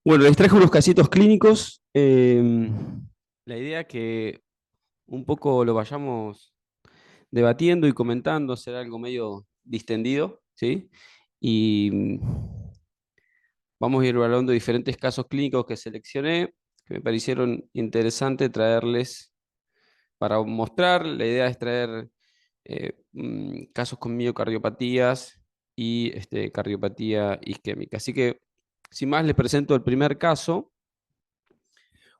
Bueno, les traje unos casitos clínicos. La idea es que un poco lo vayamos debatiendo y comentando, será algo medio distendido, ¿sí? Y vamos a ir evaluando diferentes casos clínicos que seleccioné, que me parecieron interesantes traerles para mostrar. La idea es traer casos con miocardiopatías y cardiopatía isquémica. Así que, sin más, les presento el primer caso.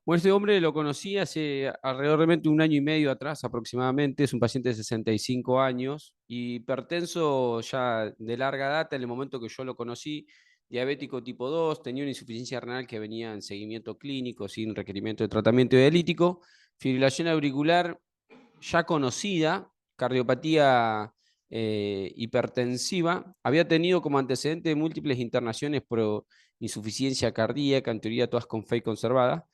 Bueno, este hombre lo conocí hace alrededor de un año y medio atrás aproximadamente. Es un paciente de 65 años, hipertenso ya de larga data en el momento que yo lo conocí, diabético tipo 2, tenía una insuficiencia renal que venía en seguimiento clínico sin requerimiento de tratamiento dialítico, fibrilación auricular ya conocida, cardiopatía hipertensiva, había tenido como antecedente múltiples internaciones por insuficiencia cardíaca, en teoría todas con FEI conservada,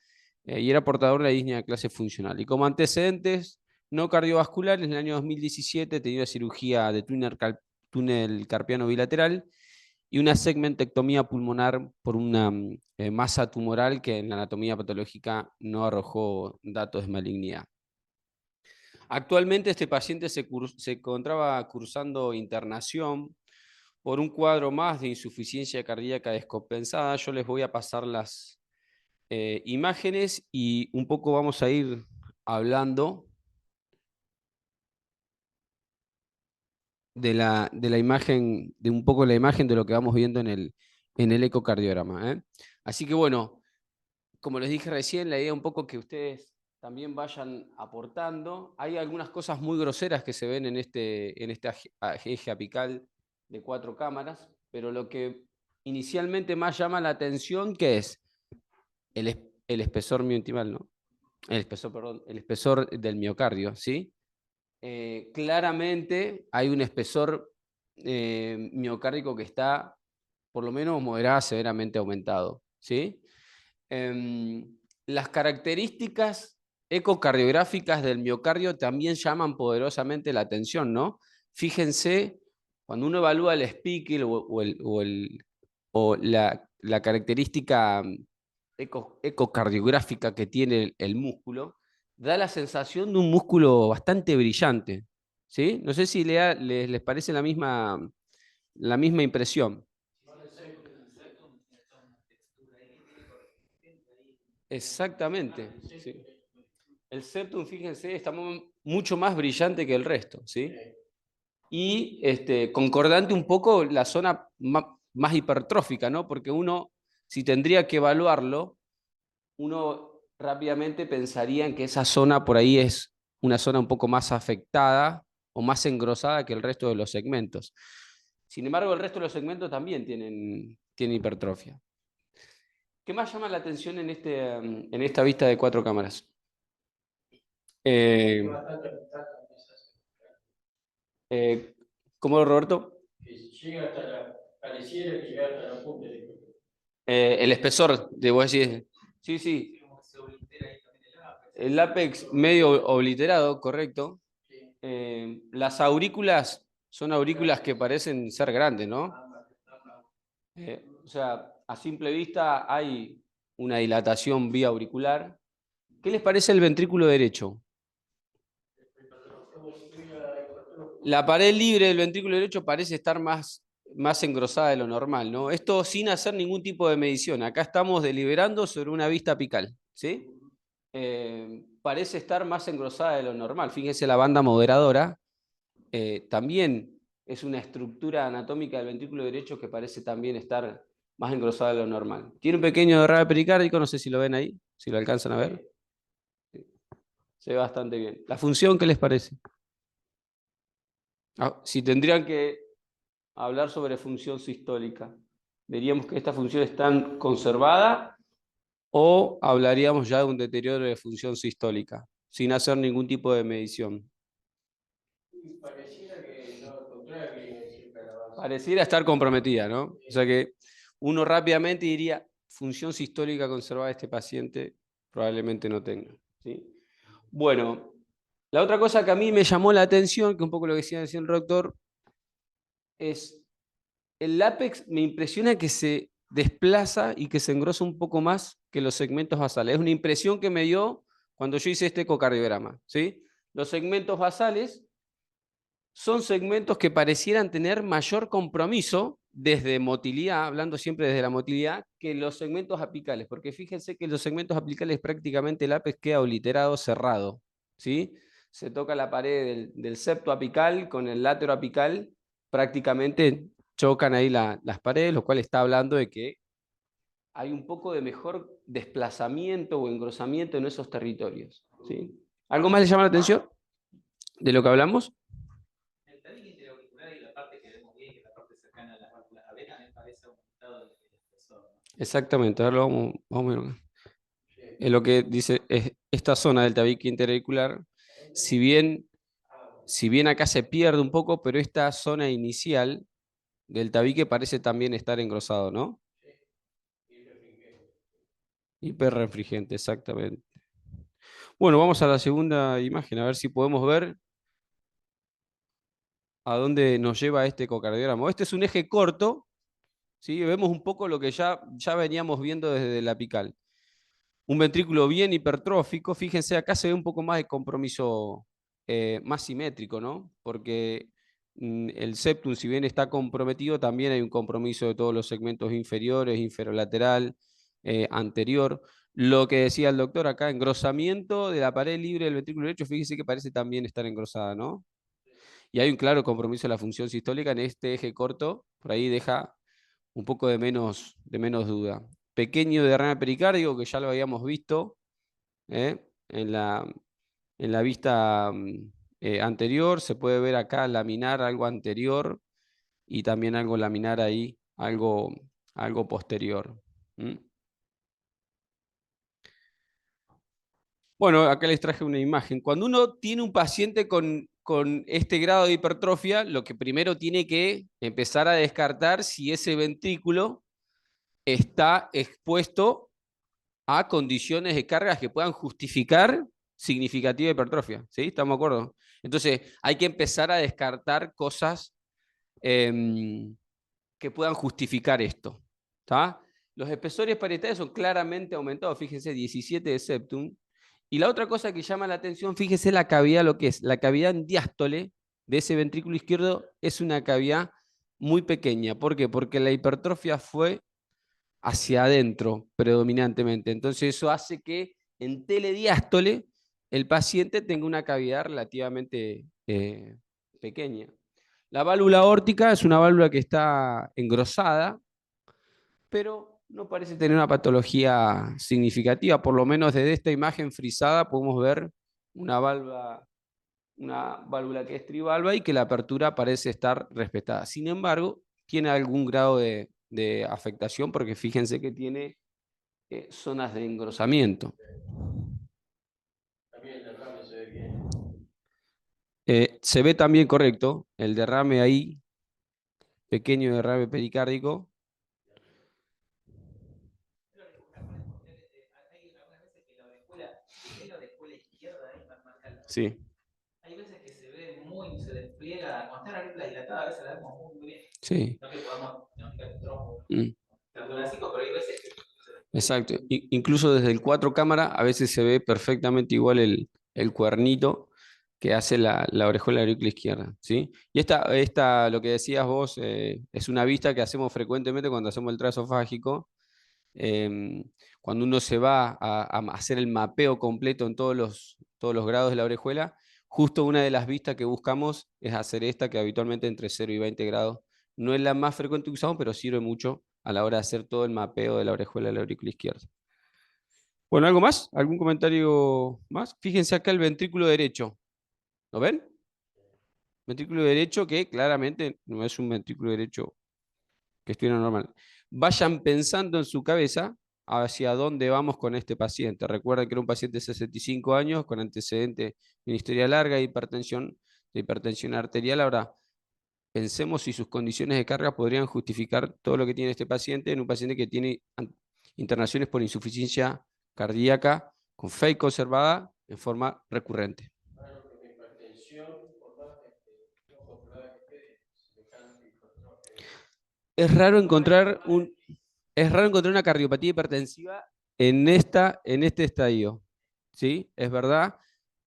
y era portador de la disnea de clase funcional. Y como antecedentes no cardiovasculares, en el año 2017 tenía cirugía de túnel carpiano bilateral y una segmentectomía pulmonar por una masa tumoral que en la anatomía patológica no arrojó datos de malignidad. Actualmente este paciente se encontraba cursando internación por un cuadro más de insuficiencia cardíaca descompensada. Yo les voy a pasar las imágenes y un poco vamos a ir hablando de la imagen, de un poco la imagen de lo que vamos viendo en el ecocardiograma, ¿eh? Así que bueno, como les dije recién, la idea un poco que ustedes también vayan aportando. Hay algunas cosas muy groseras que se ven en este eje apical de 4 cámaras, pero lo que inicialmente más llama la atención, ¿qué es? El espesor miointimal, ¿no? El espesor, perdón, el espesor del miocardio, ¿sí? Claramente hay un espesor miocárdico que está, por lo menos moderado, severamente aumentado, ¿sí? Las características ecocardiográficas del miocardio también llaman poderosamente la atención, ¿no? Fíjense, cuando uno evalúa el speckle o la característica ecocardiográfica que tiene el músculo, da la sensación de un músculo bastante brillante, ¿sí? No sé si les parece la misma impresión. Exactamente. Sí. El septum, fíjense, está mucho más brillante que el resto, ¿sí? Y concordante un poco la zona más hipertrófica, ¿no? Porque uno, si tendría que evaluarlo, uno rápidamente pensaría en que esa zona por ahí es una zona un poco más afectada o más engrosada que el resto de los segmentos. Sin embargo, el resto de los segmentos también tienen hipertrofia. ¿Qué más llama la atención en esta vista de 4 cámaras? Eh, eh, ¿Cómo, Roberto? El espesor, debo decir. Sí, sí. El lápex medio obliterado, correcto. Las aurículas son aurículas que parecen ser grandes, ¿no? O sea, a simple vista hay una dilatación vía auricular. ¿Qué les parece el ventrículo derecho? La pared libre del ventrículo derecho parece estar más engrosada de lo normal, ¿no? Esto sin hacer ningún tipo de medición. Acá estamos deliberando sobre una vista apical, ¿sí? Parece estar más engrosada de lo normal. Fíjense la banda moderadora. También es una estructura anatómica del ventrículo derecho que parece también estar más engrosada de lo normal. Tiene un pequeño derrame pericárdico, no sé si lo ven ahí, si lo alcanzan a ver. Se ve bastante bien. ¿La función qué les parece? Si tendrían que hablar sobre función sistólica, ¿diríamos que esta función está conservada o hablaríamos ya de un deterioro de función sistólica, sin hacer ningún tipo de medición? Pareciera estar comprometida, ¿no? O sea que uno rápidamente diría, función sistólica conservada de este paciente probablemente no tenga, ¿sí? Bueno, la otra cosa que a mí me llamó la atención, que un poco lo que decía el doctor, es el lápex me impresiona que desplaza y que se engrosa un poco más que los segmentos basales. Es una impresión que me dio cuando yo hice este ecocardiograma, ¿sí? Los segmentos basales son segmentos que parecieran tener mayor compromiso desde motilidad, hablando siempre desde la motilidad, que los segmentos apicales, porque fíjense que los segmentos apicales prácticamente el ápex queda obliterado, cerrado, ¿sí? Se toca la pared del septo apical con el látero apical, prácticamente chocan ahí las paredes, lo cual está hablando de que hay un poco de mejor desplazamiento o engrosamiento en esos territorios, ¿sí? ¿Algo más le llama la atención de lo que hablamos? El tabique interauricular y la parte que vemos bien, que es la parte cercana a las válvulas de avena, me parece aumentado el espesor, ¿no? Exactamente, ahora vamos a ver. Es lo que dice, es esta zona del tabique interauricular, si bien acá se pierde un poco, pero esta zona inicial del tabique parece también estar engrosado, ¿no? Hiperrefringente, exactamente. Bueno, vamos a la segunda imagen, a ver si podemos ver a dónde nos lleva este ecocardiograma. Este es un eje corto, ¿sí? Vemos un poco lo que ya veníamos viendo desde la apical. Un ventrículo bien hipertrófico, fíjense, acá se ve un poco más de compromiso más simétrico, ¿no? Porque el septum, si bien está comprometido, también hay un compromiso de todos los segmentos inferiores, inferolateral, anterior. Lo que decía el doctor acá, engrosamiento de la pared libre del ventrículo derecho, fíjense que parece también estar engrosada, ¿no? Y hay un claro compromiso de la función sistólica en este eje corto, por ahí deja un poco de menos duda. Pequeño derrame pericárdico, que ya lo habíamos visto en la vista anterior, se puede ver acá laminar algo anterior y también algo laminar ahí, algo posterior. ¿Mm? Bueno, acá les traje una imagen. Cuando uno tiene un paciente con este grado de hipertrofia, lo que primero tiene que empezar a descartar si ese ventrículo está expuesto a condiciones de cargas que puedan justificar significativa hipertrofia. ¿Sí? ¿Estamos de acuerdo? Entonces, hay que empezar a descartar cosas que puedan justificar esto. ¿Tá? Los espesores parietales son claramente aumentados, fíjense, 17 de septum. Y la otra cosa que llama la atención, fíjese la cavidad, lo que es la cavidad en diástole de ese ventrículo izquierdo es una cavidad muy pequeña. ¿Por qué? Porque la hipertrofia fue hacia adentro predominantemente. Entonces eso hace que en telediástole el paciente tenga una cavidad relativamente pequeña. La válvula aórtica es una válvula que está engrosada, pero no parece tener una patología significativa. Por lo menos desde esta imagen frisada podemos ver una válvula que es trivalva y que la apertura parece estar respetada. Sin embargo, tiene algún grado de afectación porque fíjense que tiene zonas de engrosamiento. También el derrame se ve bien. Se ve también correcto el derrame ahí, pequeño derrame pericárdico. Hay algunas veces que la orejuela, la orejuela izquierda ahí más marca la. Sí, Hay veces que se ve muy, se despliega, cuando está la auricular dilatada, a veces la vemos muy, muy bien. sí. No que podamos diagnosticar el trombo, Mm, pero hay veces que se despliega. exacto. Incluso desde el 4 cámara a veces se ve perfectamente igual el cuernito que hace la orejuela aurícula izquierda, ¿sí? Y lo que decías vos, es una vista que hacemos frecuentemente cuando hacemos el trasofágico. em, Cuando uno se va a hacer el mapeo completo en todos los grados de la orejuela, justo una de las vistas que buscamos es hacer esta, que habitualmente entre 0 y 20 grados. No es la más frecuente que usamos, pero sirve mucho a la hora de hacer todo el mapeo de la orejuela de la aurícula izquierda. Bueno, ¿algo más? ¿Algún comentario más? Fíjense acá el ventrículo derecho. ¿Lo ven? Ventrículo derecho que claramente no es un ventrículo derecho que estuviera normal. Vayan pensando en su cabeza hacia dónde vamos con este paciente. Recuerden que era un paciente de 65 años con antecedente de una historia larga de hipertensión arterial. Ahora, pensemos si sus condiciones de carga podrían justificar todo lo que tiene este paciente en un paciente que tiene internaciones por insuficiencia cardíaca con FEI conservada en forma recurrente. Claro que la hipertensión, por más no controlada que esté, semejante hipertrofia. Es raro encontrar Es raro encontrar una cardiopatía hipertensiva en este estadio. ¿Sí? Es verdad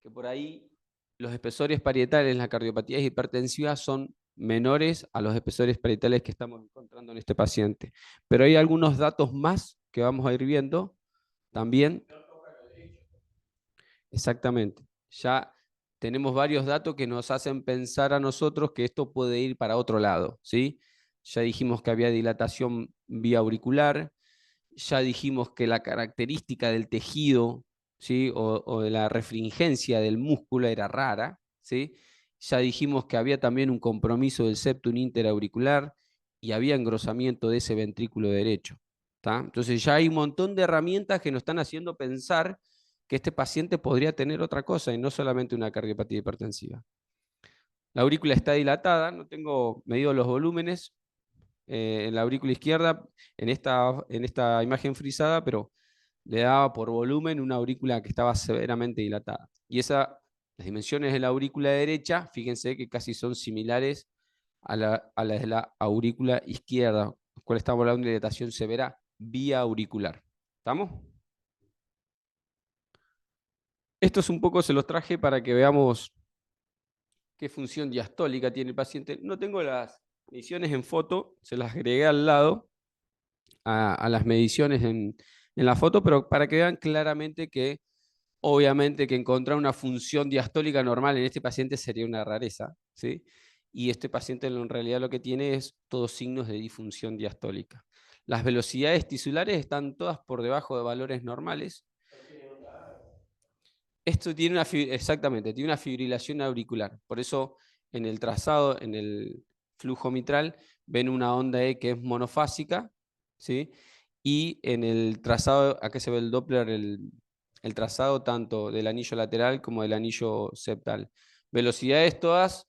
que por ahí los espesores parietales en las cardiopatías hipertensivas son menores a los espesores parietales que estamos encontrando en este paciente. Pero hay algunos datos más que vamos a ir viendo también. Exactamente. Ya tenemos varios datos que nos hacen pensar a nosotros que esto puede ir para otro lado, ¿sí? Ya dijimos que había dilatación vía auricular, ya dijimos que la característica del tejido, ¿sí? o de la refringencia del músculo era rara, ¿sí? Ya dijimos que había también un compromiso del septum interauricular y había engrosamiento de ese ventrículo derecho. ¿Tá? Entonces ya hay un montón de herramientas que nos están haciendo pensar que este paciente podría tener otra cosa y no solamente una cardiopatía hipertensiva. La aurícula está dilatada, no tengo medido los volúmenes en la aurícula izquierda en esta imagen frisada, pero le daba por volumen una aurícula que estaba severamente dilatada. Y las dimensiones de la aurícula derecha, fíjense que casi son similares a las de la aurícula izquierda, con cual estamos hablando de dilatación severa vía auricular. ¿Estamos? Estos un poco se los traje para que veamos qué función diastólica tiene el paciente. No tengo las mediciones en foto, se las agregué al lado a las mediciones en la foto, pero para que vean claramente que obviamente que encontrar una función diastólica normal en este paciente sería una rareza, ¿sí? Y este paciente en realidad lo que tiene es todos signos de disfunción diastólica. Las velocidades tisulares están todas por debajo de valores normales. Esto tiene exactamente, tiene una fibrilación auricular. Por eso en el trazado, en el flujo mitral, ven una onda E que es monofásica, ¿sí? Y en el trazado, acá se ve el Doppler, el trazado tanto del anillo lateral como del anillo septal. Velocidades todas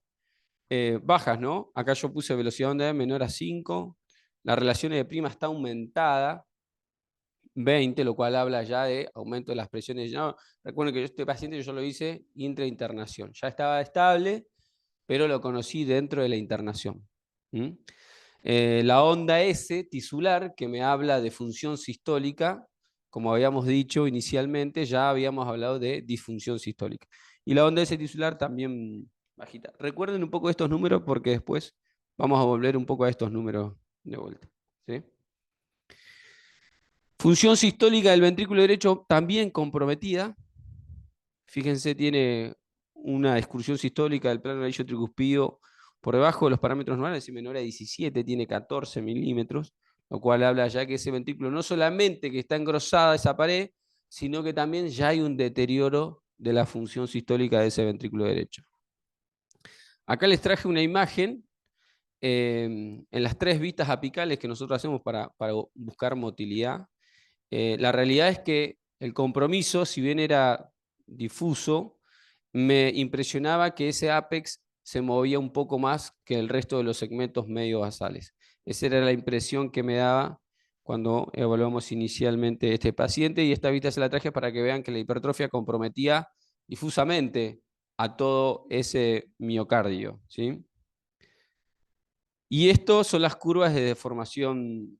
bajas, ¿no? Acá yo puse velocidad onda E menor a 5. La relación de prima está aumentada, 20, lo cual habla ya de aumento de las presiones. No, recuerden que este paciente yo lo hice intrainternación. Ya estaba estable, pero lo conocí dentro de la internación. La onda S tisular, que me habla de función sistólica, como habíamos dicho inicialmente, ya habíamos hablado de disfunción sistólica. Y la onda S tisular también bajita. Recuerden un poco estos números porque después vamos a volver un poco a estos números de vuelta. ¿Sí? Función sistólica del ventrículo derecho también comprometida. Fíjense, tiene una excursión sistólica del plano anillo tricuspidio por debajo de los parámetros normales, es menor a 17, tiene 14 milímetros, lo cual habla ya que ese ventrículo no solamente que está engrosada esa pared, sino que también ya hay un deterioro de la función sistólica de ese ventrículo derecho. Acá les traje una imagen en las 3 vistas apicales que nosotros hacemos para buscar motilidad. La realidad es que el compromiso, si bien era difuso, me impresionaba que ese apex se movía un poco más que el resto de los segmentos medio basales. Esa era la impresión que me daba cuando evaluamos inicialmente este paciente, y esta vista se la traje para que vean que la hipertrofia comprometía difusamente a todo ese miocardio, ¿sí? Y esto son las curvas de deformación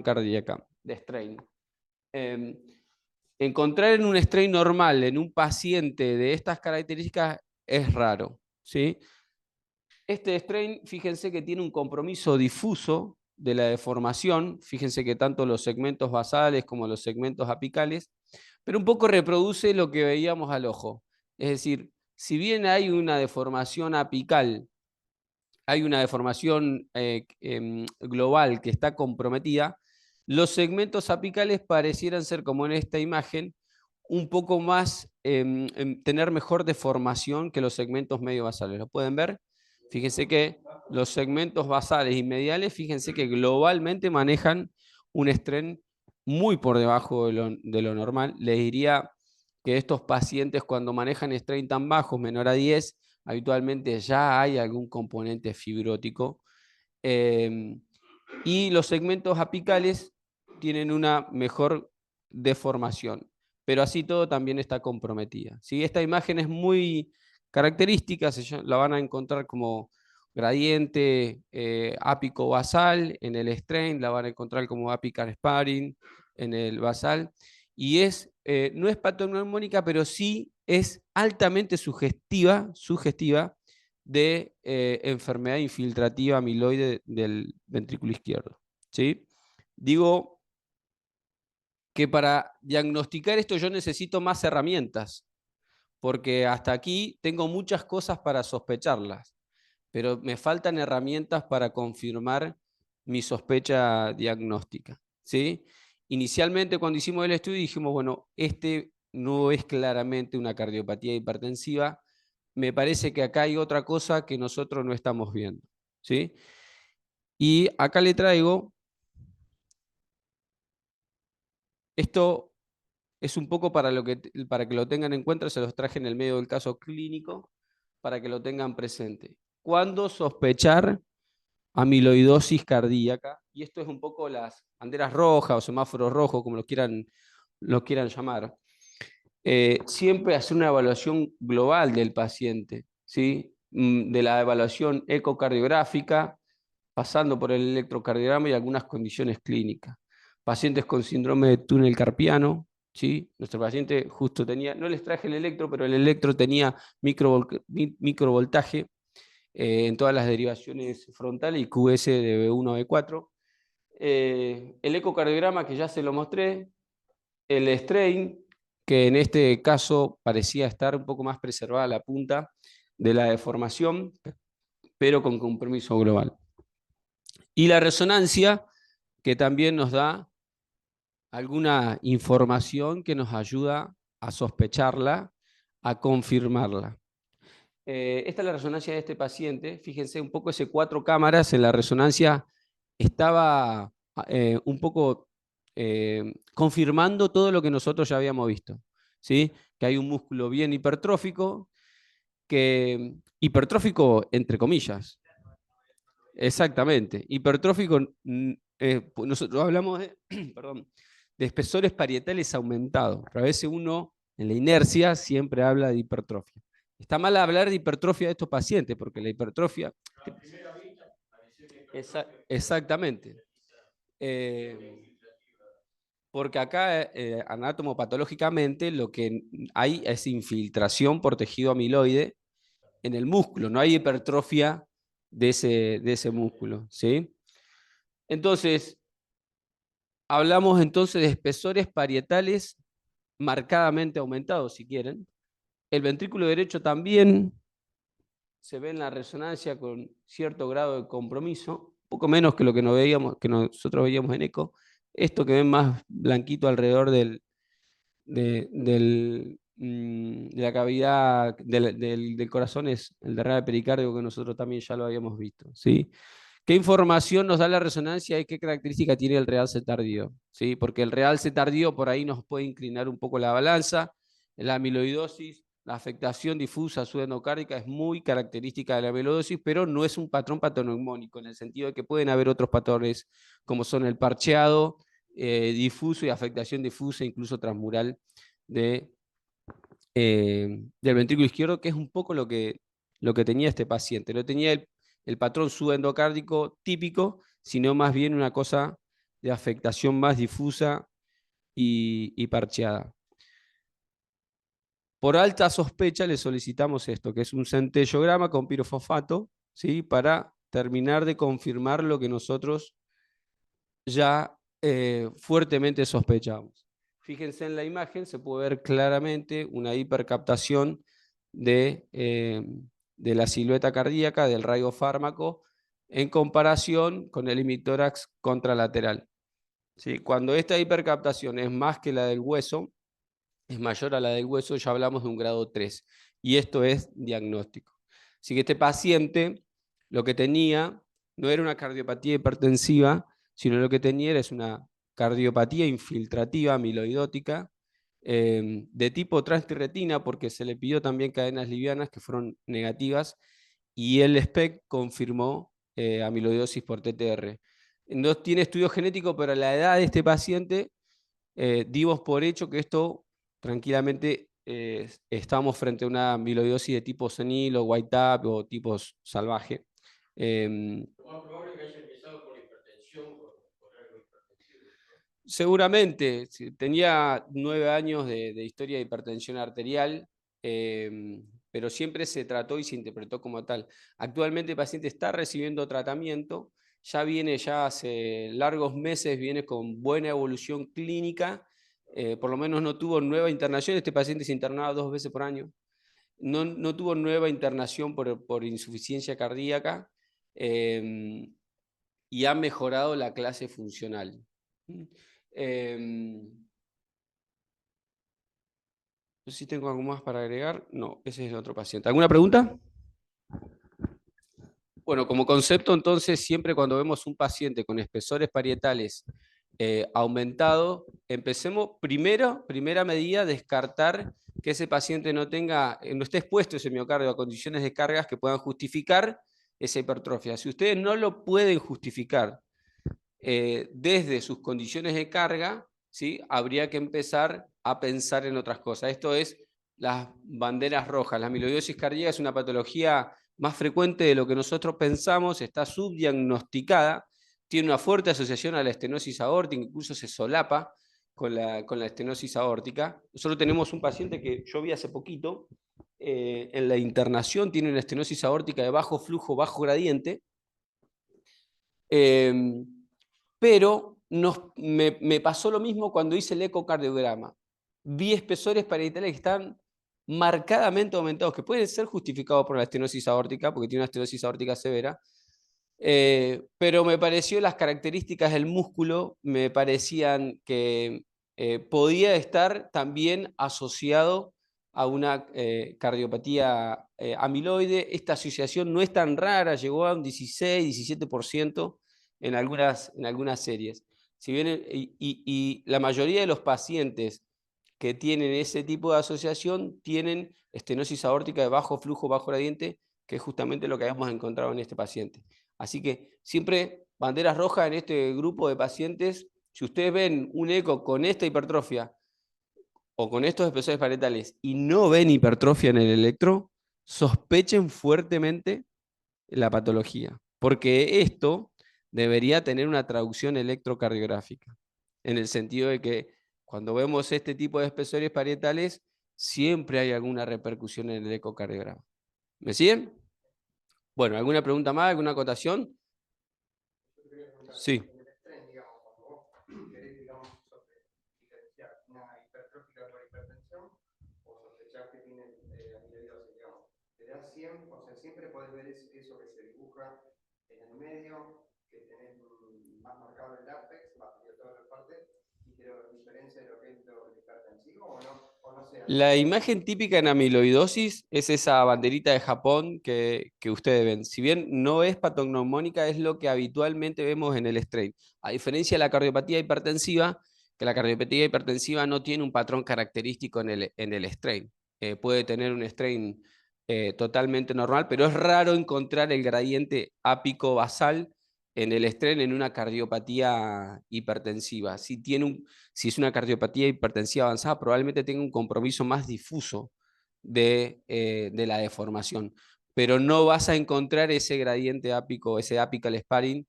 cardíaca, de strain. Encontrar en un strain normal, en un paciente de estas características, es raro, ¿sí? Este strain, fíjense que tiene un compromiso difuso de la deformación, fíjense que tanto los segmentos basales como los segmentos apicales, pero un poco reproduce lo que veíamos al ojo. Es decir, si bien hay una deformación apical, hay una deformación global que está comprometida, los segmentos apicales parecieran ser, como en esta imagen, un poco más, tener mejor deformación que los segmentos medio basales. ¿Lo pueden ver? Fíjense que los segmentos basales y mediales, fíjense que globalmente manejan un strain muy por debajo de lo normal. Les diría que estos pacientes, cuando manejan strain tan bajos, menor a 10, habitualmente ya hay algún componente fibrótico. Y los segmentos apicales tienen una mejor deformación, pero así todo también está comprometida. ¿Sí? Esta imagen es muy característica, la van a encontrar como gradiente ápico-basal, en el strain la van a encontrar como apical sparring, en el basal, y no es patognomónica, pero sí es altamente sugestiva de enfermedad infiltrativa amiloide del ventrículo izquierdo. ¿Sí? Digo que para diagnosticar esto yo necesito más herramientas, porque hasta aquí tengo muchas cosas para sospecharlas, pero me faltan herramientas para confirmar mi sospecha diagnóstica. ¿Sí? Inicialmente, cuando hicimos el estudio, dijimos, bueno, este no es claramente una cardiopatía hipertensiva, me parece que acá hay otra cosa que nosotros no estamos viendo. ¿Sí? Y acá le traigo, esto es un poco para que lo tengan en cuenta, se los traje en el medio del caso clínico, para que lo tengan presente. ¿Cuándo sospechar amiloidosis cardíaca? Y esto es un poco las banderas rojas o semáforos rojos, como lo quieran llamar. Siempre hacer una evaluación global del paciente, ¿sí? De la evaluación ecocardiográfica, pasando por el electrocardiograma y algunas condiciones clínicas. Pacientes con síndrome de túnel carpiano, ¿sí? Nuestro paciente justo tenía, no les traje el electro, pero el electro tenía microvoltaje en todas las derivaciones frontales y QS de B1 a B4. El ecocardiograma que ya se lo mostré, el strain, que en este caso parecía estar un poco más preservada la punta de la deformación, pero con compromiso global. Y la resonancia, que también nos da alguna información que nos ayuda a sospecharla, a confirmarla. Esta es la resonancia de este paciente. Fíjense un poco ese 4 cámaras en la resonancia estaba un poco confirmando todo lo que nosotros ya habíamos visto. ¿Sí? Que hay un músculo bien hipertrófico, hipertrófico entre comillas. Exactamente. Hipertrófico, nosotros hablamos de, perdón, de espesores parietales aumentados, pero a veces uno en la inercia siempre habla de hipertrofia. Está mal hablar de hipertrofia de estos pacientes, porque la hipertrofia... Exactamente. Porque acá, anatomopatológicamente, lo que hay es infiltración por tejido amiloide en el músculo, no hay hipertrofia de ese músculo, ¿sí? Entonces, hablamos entonces de espesores parietales marcadamente aumentados, si quieren. El ventrículo derecho también se ve en la resonancia con cierto grado de compromiso, poco menos que lo que, que nosotros veíamos en eco. Esto que ven más blanquito alrededor de la cavidad del corazón es el derrame pericárdico, que nosotros también ya lo habíamos visto, ¿sí? ¿Qué información nos da la resonancia y qué característica tiene el realce tardío? ¿Sí? Porque el realce tardío por ahí nos puede inclinar un poco la balanza. La amiloidosis, la afectación difusa subendocárdica es muy característica de la amiloidosis, pero no es un patrón patognomónico, en el sentido de que pueden haber otros patrones, como son el parcheado difuso y afectación difusa, incluso transmural del ventrículo izquierdo, que es un poco lo que tenía este paciente. No tenía el patrón subendocárdico típico, sino más bien una cosa de afectación más difusa y parcheada. Por alta sospecha le solicitamos esto, que es un centellograma con pirofosfato, ¿sí? Para terminar de confirmar lo que nosotros ya fuertemente sospechamos. Fíjense en la imagen, se puede ver claramente una hipercaptación de la silueta cardíaca, del radiofármaco, en comparación con el hemitórax contralateral. ¿Sí? Cuando esta hipercaptación es más que la del hueso, es mayor a la del hueso, ya hablamos de un grado 3. Y esto es diagnóstico. Así que este paciente lo que tenía no era una cardiopatía hipertensiva, sino lo que tenía era una cardiopatía infiltrativa amiloidótica de tipo transtirretina, porque se le pidió también cadenas livianas que fueron negativas, y el SPEC confirmó amiloidosis por TTR. No tiene estudio genético, pero a la edad de este paciente dimos por hecho que esto tranquilamente estamos frente a una amiloidosis de tipo senil o white tap o tipo salvaje, Lo más probable es que haya empezado por hipertensión, por algo hipertensivo. Seguramente, tenía 9 años de historia de hipertensión arterial, pero siempre se trató y se interpretó como tal. Actualmente el paciente está recibiendo tratamiento, ya hace largos meses, viene con buena evolución clínica, por lo menos no tuvo nueva internación, este paciente se internaba 2 veces por año, no tuvo nueva internación por insuficiencia cardíaca, y ha mejorado la clase funcional. No sé si tengo algo más para agregar. No, ese es el otro paciente. ¿Alguna pregunta? Bueno, como concepto, entonces, siempre cuando vemos un paciente con espesores parietales aumentado, empecemos primera medida, descartar que ese paciente no esté expuesto ese miocardio a condiciones de cargas que puedan justificar esa hipertrofia. Si ustedes no lo pueden justificar desde sus condiciones de carga, ¿sí? Habría que empezar a pensar en otras cosas. Esto es las banderas rojas. La amiloidosis cardíaca es una patología más frecuente de lo que nosotros pensamos, está subdiagnosticada, tiene una fuerte asociación a la estenosis aórtica, incluso se solapa con la estenosis aórtica. Nosotros tenemos un paciente que yo vi hace poquito, en la internación tiene una estenosis aórtica de bajo flujo, bajo gradiente, pero me pasó lo mismo cuando hice el ecocardiograma. Vi espesores parietales que están marcadamente aumentados, que pueden ser justificados por la estenosis aórtica, porque tiene una estenosis aórtica severa, pero me pareció las características del músculo, me parecían que podía estar también asociado a una cardiopatía amiloide. Esta asociación no es tan rara, llegó a un 16-17% en algunas series. Si bien, y la mayoría de los pacientes que tienen ese tipo de asociación tienen estenosis aórtica de bajo flujo, bajo gradiente, que es justamente lo que hemos encontrado en este paciente. Así que siempre banderas rojas en este grupo de pacientes. Si ustedes ven un eco con esta hipertrofia o con estos espesores parietales y no ven hipertrofia en el electro, sospechen fuertemente la patología, porque esto debería tener una traducción electrocardiográfica, en el sentido de que cuando vemos este tipo de espesores parietales, siempre hay alguna repercusión en el ecocardiograma. ¿Me siguen? Bueno, ¿alguna pregunta más? ¿Alguna acotación? Sí. O sea, siempre podés ver eso que se dibuja en el medio, que tenés más marcado el látex, más que todas las partes, y que lo diferencia de lo que es lo hipertensivo, o no sea. La imagen típica en amiloidosis es esa banderita de Japón que ustedes ven. Si bien no es patognomónica, es lo que habitualmente vemos en el strain. A diferencia de la cardiopatía hipertensiva, que la cardiopatía hipertensiva no tiene un patrón característico en el strain. Puede tener un strain totalmente normal, pero es raro encontrar el gradiente ápico basal en el strain en una cardiopatía hipertensiva. Si es una cardiopatía hipertensiva avanzada, probablemente tenga un compromiso más difuso de la deformación, pero no vas a encontrar ese gradiente ápico, ese apical sparring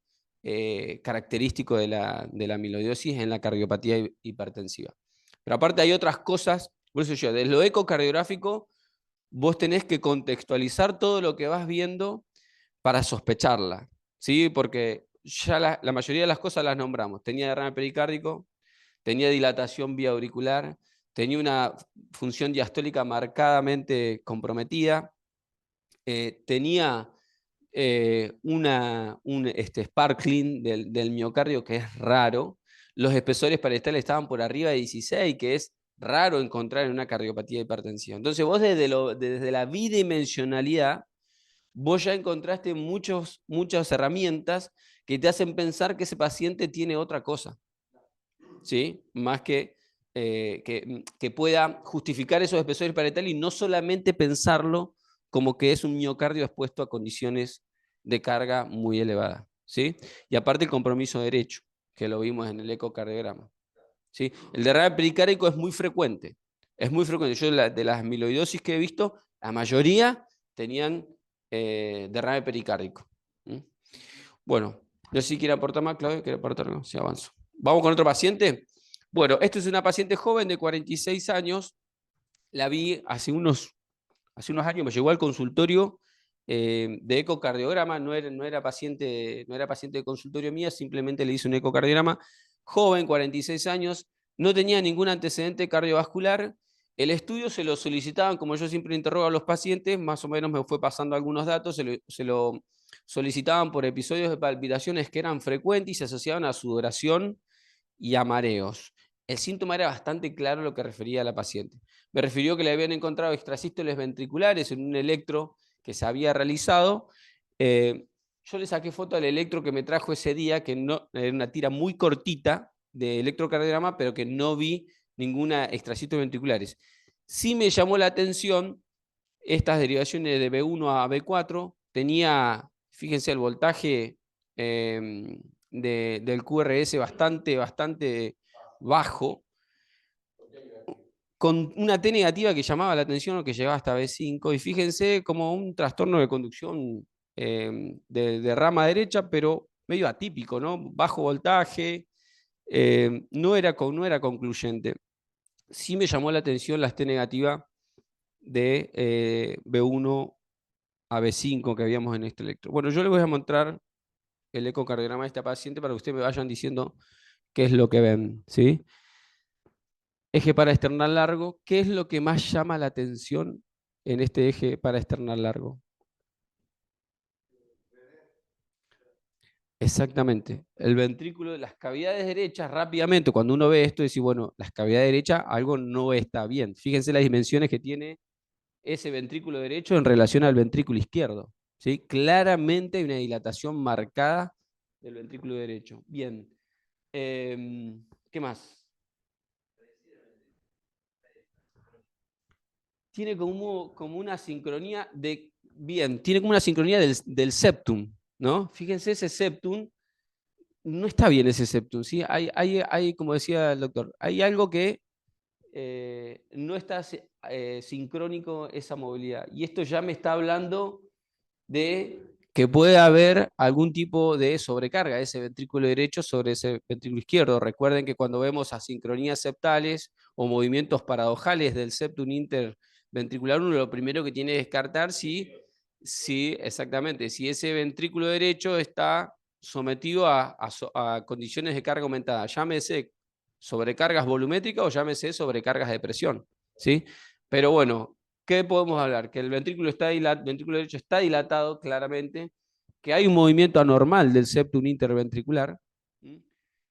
característico de la amiloidosis en la cardiopatía hipertensiva. Pero aparte hay otras cosas, por eso yo, desde lo ecocardiográfico, vos tenés que contextualizar todo lo que vas viendo para sospecharla, ¿sí? Porque ya la mayoría de las cosas las nombramos. Tenía derrame pericárdico, tenía dilatación vía auricular, tenía una función diastólica marcadamente comprometida, tenía un sparkling del miocardio que es raro, los espesores parietales estaban por arriba de 16, que es raro encontrar en una cardiopatía hipertensiva. Entonces vos desde la bidimensionalidad, vos ya encontraste muchas herramientas que te hacen pensar que ese paciente tiene otra cosa, ¿sí? Más que pueda justificar esos espesores parietales y no solamente pensarlo como que es un miocardio expuesto a condiciones de carga muy elevada, ¿sí? Y aparte el compromiso derecho, que lo vimos en el ecocardiograma, ¿sí? El derrame pericárdico es muy frecuente, Yo de las amiloidosis que he visto, la mayoría tenían derrame pericárdico. Bueno, no sé si quiere aportar más, Claudio, quiere aportar, no, si avanzo. Vamos con otro paciente. Bueno, esto es una paciente joven de 46 años. La vi hace unos años, me llegó al consultorio de ecocardiograma, no era paciente de consultorio mía, simplemente le hice un ecocardiograma. Joven, 46 años, no tenía ningún antecedente cardiovascular. El estudio se lo solicitaban, como yo siempre interrogo a los pacientes, más o menos me fue pasando algunos datos, se lo solicitaban por episodios de palpitaciones que eran frecuentes y se asociaban a sudoración y a mareos. El síntoma era bastante claro lo que refería a la paciente. Me refirió que le habían encontrado extrasístoles ventriculares en un electro que se había realizado. Yo le saqué foto al electro que me trajo ese día, que no, era una tira muy cortita de electrocardiograma, pero que no vi ninguna extrasístoles ventriculares. Sí me llamó la atención estas derivaciones de B1 a B4. Tenía, fíjense, el voltaje del QRS bastante bajo, con una T negativa que llamaba la atención o que llegaba hasta B5, y fíjense como un trastorno de conducción de rama derecha, pero medio atípico, ¿no? Bajo voltaje, no era concluyente. Sí me llamó la atención la T negativa de B1 a B5 que habíamos en este electro. Bueno, yo les voy a mostrar el ecocardiograma de esta paciente para que ustedes me vayan diciendo qué es lo que ven, ¿sí? Eje paraesternal largo, ¿qué es lo que más llama la atención en este eje paraesternal largo? Exactamente. El ventrículo de las cavidades derechas, rápidamente, cuando uno ve esto, dice, bueno, las cavidades derechas, algo no está bien. Fíjense las dimensiones que tiene ese ventrículo derecho en relación al ventrículo izquierdo, ¿sí? Claramente hay una dilatación marcada del ventrículo derecho. Bien. ¿Qué más? Tiene como una sincronía de... Bien, tiene como una sincronía del septum, ¿no? Fíjense, ese septum, no está bien ese septum, ¿sí? Hay, como decía el doctor, hay algo que no está sincrónico esa movilidad. Y esto ya me está hablando de que puede haber algún tipo de sobrecarga de ese ventrículo derecho sobre ese ventrículo izquierdo. Recuerden que cuando vemos asincronías septales o movimientos paradojales del septum interventricular, uno lo primero que tiene que descartar si exactamente, si ese ventrículo derecho está sometido a condiciones de carga aumentada, llámese sobrecargas volumétricas o llámese sobrecargas de presión, ¿sí? Pero bueno, ¿qué podemos hablar? Que el ventrículo derecho está dilatado claramente, que hay un movimiento anormal del septum interventricular.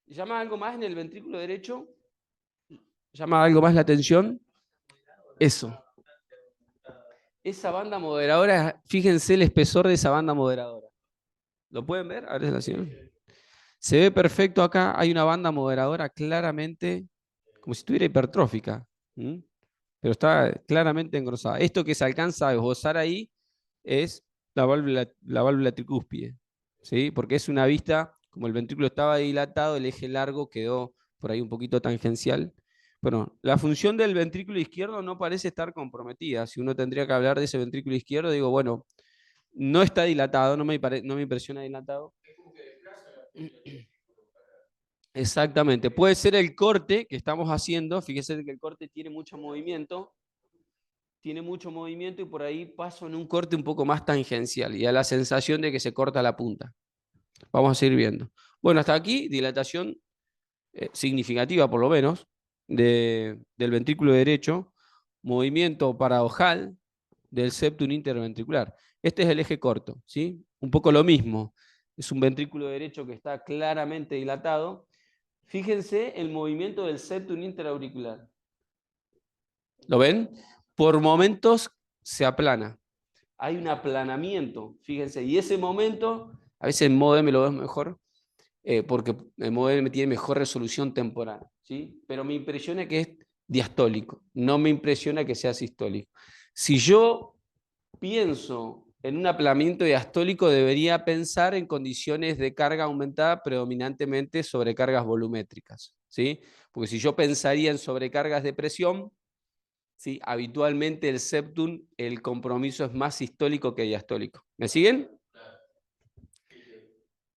¿Llama algo más en el ventrículo derecho? ¿Llama algo más la atención? Eso. Esa banda moderadora, fíjense el espesor de esa banda moderadora. ¿Lo pueden ver? A ver, se ve perfecto acá, hay una banda moderadora claramente, como si estuviera hipertrófica. Pero está claramente engrosada. Esto que se alcanza a esbozar ahí es la válvula tricúspide, ¿sí? Porque es una vista, como el ventrículo estaba dilatado, el eje largo quedó por ahí un poquito tangencial. Bueno, la función del ventrículo izquierdo no parece estar comprometida. Si uno tendría que hablar de ese ventrículo izquierdo, digo, bueno, no está dilatado, no me impresiona dilatado. Exactamente, puede ser el corte que estamos haciendo, fíjese que el corte tiene mucho movimiento y por ahí paso en un corte un poco más tangencial y a la sensación de que se corta la punta. Vamos a seguir viendo. Bueno, hasta aquí dilatación significativa por lo menos del ventrículo derecho, movimiento paradojal del septum interventricular. Este es el eje corto, ¿sí? Un poco lo mismo. Es un ventrículo derecho que está claramente dilatado. Fíjense el movimiento del septum interauricular. ¿Lo ven? Por momentos se aplana. Hay un aplanamiento, fíjense. Y ese momento, a veces en modo M lo ves mejor, porque el modo M tiene mejor resolución temporal, ¿sí? Pero me impresiona que es diastólico, no me impresiona que sea sistólico. Si yo pienso en un aplanamiento diastólico, debería pensar en condiciones de carga aumentada predominantemente sobre cargas volumétricas, ¿sí? Porque si yo pensaría en sobrecargas de presión, ¿sí? Habitualmente el septum, el compromiso es más sistólico que diastólico. ¿Me siguen?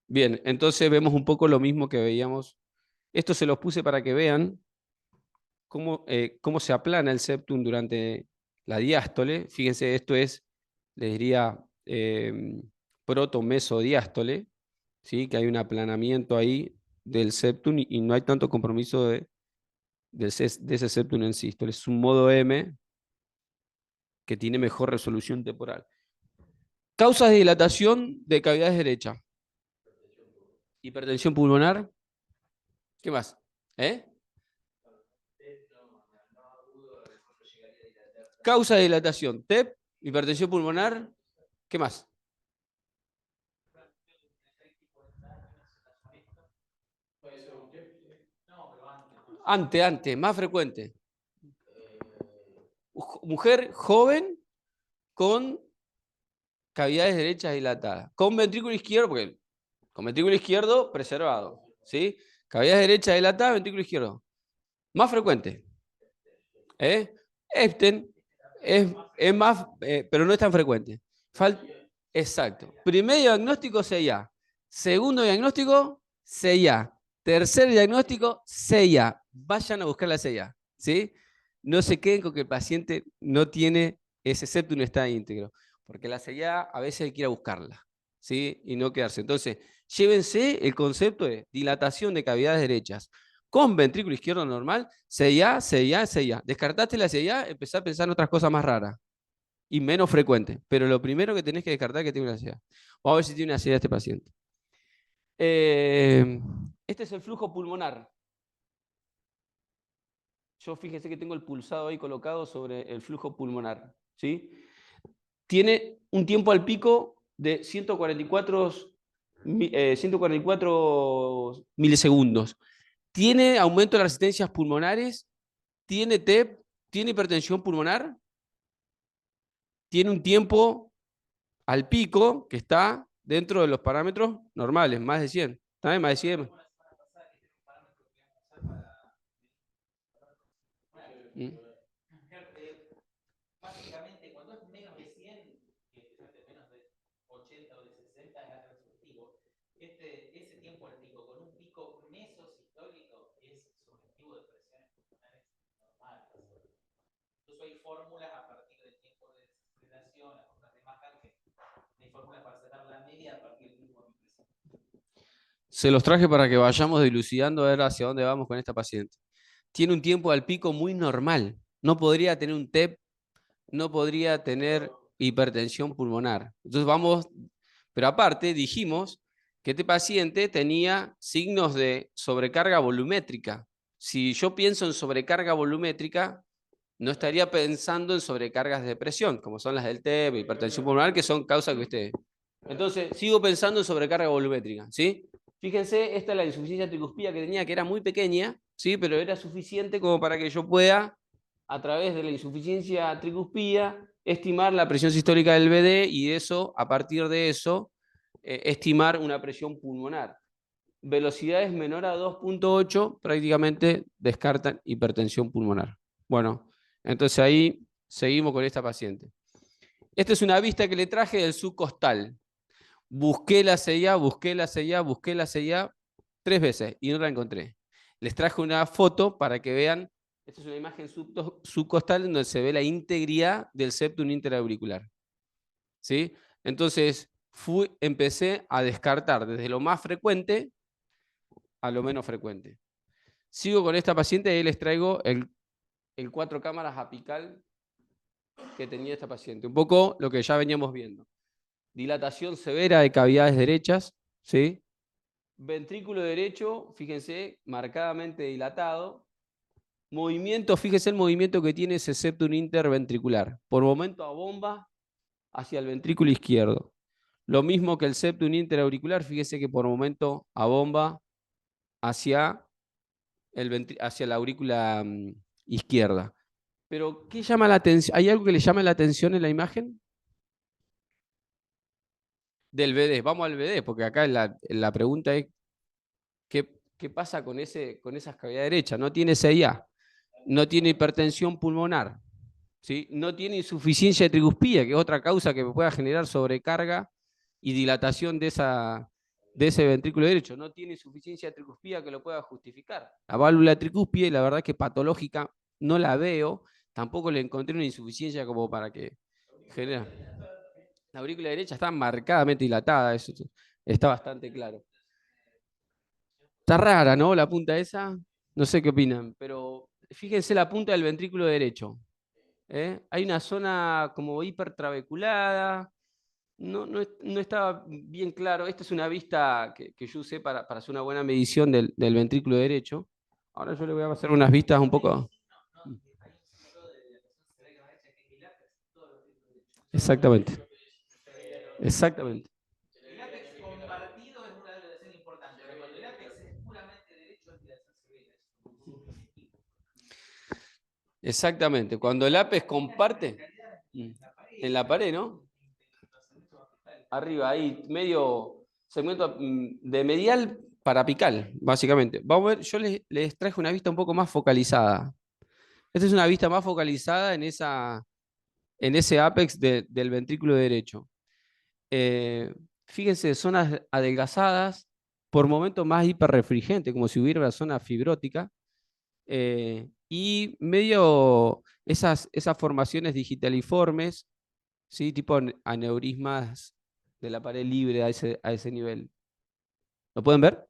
Bien, entonces vemos un poco lo mismo que veíamos. Esto se los puse para que vean cómo se aplana el septum durante la diástole. Fíjense, esto es, les diría, proto-mesodiástole, ¿sí? Que hay un aplanamiento ahí del septum y no hay tanto compromiso de ese septum en sístole. Es un modo M que tiene mejor resolución temporal. Causas de dilatación de cavidades derechas. Hipertensión pulmonar. ¿Qué más? ¿Eh? Causa de dilatación. TEP, hipertensión pulmonar. ¿Qué más? Antes, más frecuente. Mujer joven con cavidades derechas dilatadas. Con ventrículo izquierdo, porque con ventrículo izquierdo preservado. ¿Sí? Cavidades derechas dilatadas, ventrículo izquierdo. Más frecuente. Epten es más, pero no es tan frecuente. Exacto. Primer diagnóstico, CIA. Segundo diagnóstico, CIA. Tercer diagnóstico, CIA. Vayan a buscar la CIA. ¿Sí? No se queden con que el paciente no tiene ese septum no está íntegro. Porque la CIA a veces hay que ir a buscarla. ¿Sí? Y no quedarse. Entonces, llévense el concepto de dilatación de cavidades derechas con ventrículo izquierdo normal, CIA, CIA, CIA. Descartaste la CIA, empezá a pensar en otras cosas más raras y menos frecuentes. Pero lo primero que tenés que descartar es que tiene una CIA. Vamos a ver si tiene una CIA este paciente. Este es el flujo pulmonar. Yo fíjese que tengo el pulsado ahí colocado sobre el flujo pulmonar. ¿Sí? Tiene un tiempo al pico de 144 milisegundos. Tiene aumento de las resistencias pulmonares, tiene TEP, tiene hipertensión pulmonar, tiene un tiempo al pico que está dentro de los parámetros normales, más de 100. ¿Está bien? Más de 100. Básicamente, cuando es menos de 100, que es menos de 80 o de 60 es resolutivo, ese tiempo al pico, con un pico mesosistólico, es subjetivo de presiones pulmonares normales. Incluso hay fórmulas a partir del tiempo de desaceleración, las fórmulas de Mahan, que hay fórmulas para sacar la media a partir del tiempo de presión. Se los traje para que vayamos dilucidando a ver hacia dónde vamos con esta paciente. Tiene un tiempo al pico muy normal. No podría tener un TEP, no podría tener hipertensión pulmonar. Entonces vamos, pero aparte dijimos que este paciente tenía signos de sobrecarga volumétrica. Si yo pienso en sobrecarga volumétrica, no estaría pensando en sobrecargas de presión, como son las del TEP, hipertensión pulmonar, que son causas que usted. Entonces, sigo pensando en sobrecarga volumétrica, ¿sí? Fíjense, esta es la insuficiencia tricuspida que tenía, que era muy pequeña, ¿sí? Pero era suficiente como para que yo pueda, a través de la insuficiencia tricuspida, estimar la presión sistólica del BD y eso, a partir de eso, estimar una presión pulmonar. Velocidades menor a 2.8 prácticamente descartan hipertensión pulmonar. Bueno, entonces ahí seguimos con esta paciente. Esta es una vista que le traje del subcostal. Busqué la CIA, busqué la CIA, busqué la CIA 3 veces y no la encontré. Les traje una foto para que vean. Esta es una imagen subcostal donde se ve la integridad del septum interauricular. ¿Sí? Entonces empecé a descartar desde lo más frecuente a lo menos frecuente. Sigo con esta paciente y ahí les traigo el 4 cámaras apical que tenía esta paciente. Un poco lo que ya veníamos viendo. Dilatación severa de cavidades derechas, ¿sí? Ventrículo derecho, fíjense, marcadamente dilatado. Movimiento, fíjense el movimiento que tiene ese septum interventricular. Por momento a bomba hacia el ventrículo izquierdo. Lo mismo que el septum interauricular, fíjese que por momento a bomba hacia la aurícula izquierda. Pero, ¿qué llama la atención? ¿Hay algo que le llama la atención en la imagen? Del BD. Vamos al BD, porque acá la pregunta es, ¿qué pasa con esas cavidades derechas? No tiene CIA, no tiene hipertensión pulmonar, ¿sí? No tiene insuficiencia de tricuspida, que es otra causa que pueda generar sobrecarga y dilatación de esa de ese ventrículo derecho. No tiene insuficiencia tricuspida que lo pueda justificar. La válvula tricúspide, la verdad que patológica no la veo, tampoco le encontré una insuficiencia como para que genera. La aurícula derecha está marcadamente dilatada, eso está bastante claro. Está rara, ¿no? La punta esa, no sé qué opinan, pero fíjense la punta del ventrículo derecho. Hay una zona como hipertrabeculada, no estaba bien claro. Esta es una vista que yo usé para hacer una buena medición del ventrículo derecho. Ahora yo le voy a hacer unas vistas un poco. Exactamente. Exactamente. El látex compartido es una declaración importante. Cuando el látex es puramente derecho, es dilación cervical. Exactamente. Cuando el ápice comparte en la pared, ¿no? Arriba, ahí, medio segmento de medial para apical, básicamente. Vamos a ver, yo les traje una vista un poco más focalizada. Esta es una vista más focalizada en ese ápex del ventrículo derecho. Fíjense, zonas adelgazadas, por momentos más hiperrefringente, como si hubiera una zona fibrótica, y medio esas formaciones digitaliformes, ¿sí? Tipo aneurismas de la pared libre a ese nivel. ¿Lo pueden ver?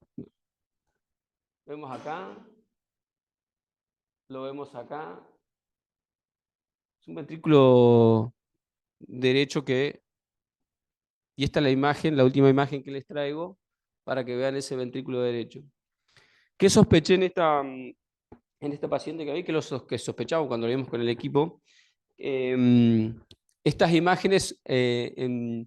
Vemos acá, lo vemos acá. Es un ventrículo derecho y esta es la imagen, la última imagen que les traigo, para que vean ese ventrículo derecho. ¿Qué sospeché en esta paciente que vi? Que sospechamos cuando lo vimos con el equipo. Estas imágenes de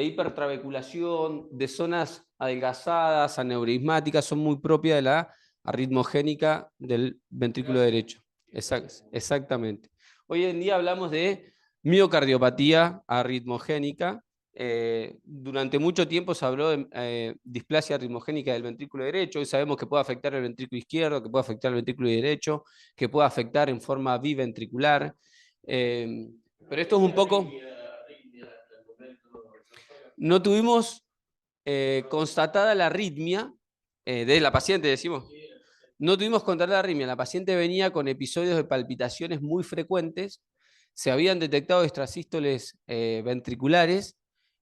hipertrabeculación, de zonas adelgazadas, aneurismáticas, son muy propias de la arritmogénica del ventrículo derecho. Exactamente. Hoy en día hablamos de miocardiopatía arritmogénica. Durante mucho tiempo se habló de displasia arritmogénica del ventrículo derecho. Hoy sabemos que puede afectar el ventrículo izquierdo, que puede afectar el ventrículo derecho, que puede afectar en forma biventricular. Pero esto es un poco. No tuvimos constatada la arritmia de la paciente, decimos. No tuvimos constatada la arritmia. La paciente venía con episodios de palpitaciones muy frecuentes. Se habían detectado extrasístoles ventriculares.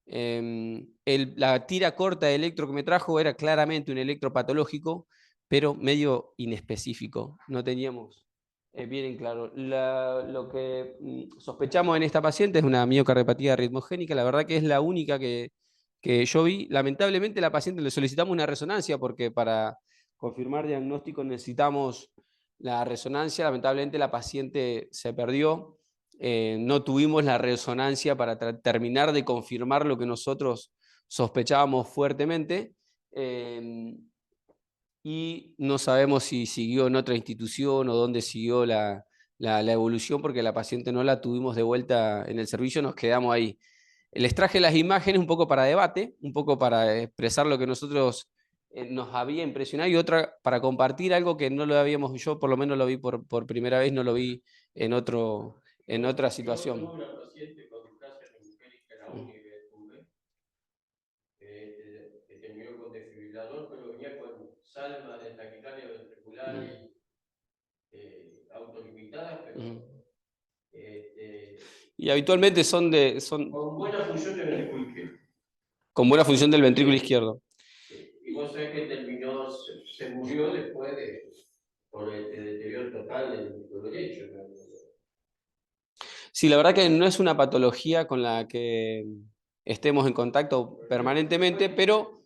La tira corta de electro que me trajo era claramente un electropatológico, pero medio inespecífico. No teníamos bien en claro. Lo que sospechamos en esta paciente es una miocardiopatía arritmogénica. La verdad que es la única que yo vi. Lamentablemente, a la paciente le solicitamos una resonancia porque para confirmar diagnóstico necesitamos la resonancia. Lamentablemente, la paciente se perdió. No tuvimos la resonancia para terminar de confirmar lo que nosotros sospechábamos fuertemente. Y no sabemos si siguió en otra institución o dónde siguió la evolución, porque la paciente no la tuvimos de vuelta en el servicio, nos quedamos ahí. Les traje las imágenes un poco para debate, un poco para expresar lo que nosotros nos había impresionado y otra para compartir algo que no lo habíamos, yo por lo menos lo vi por primera vez, no lo vi en otra situación. Yo una paciente con displasia arritmogénica en la UNIV que terminó con desfibrilador, pero venía con salvas de taquicardia ventricular y autolimitadas, pero y habitualmente son con buena función del ventrículo izquierdo. Con buena función del ventrículo izquierdo. Y vos sabés que terminó, se murió después por el deterioro total del ventrículo derecho. Sí, la verdad que no es una patología con la que estemos en contacto permanentemente, pero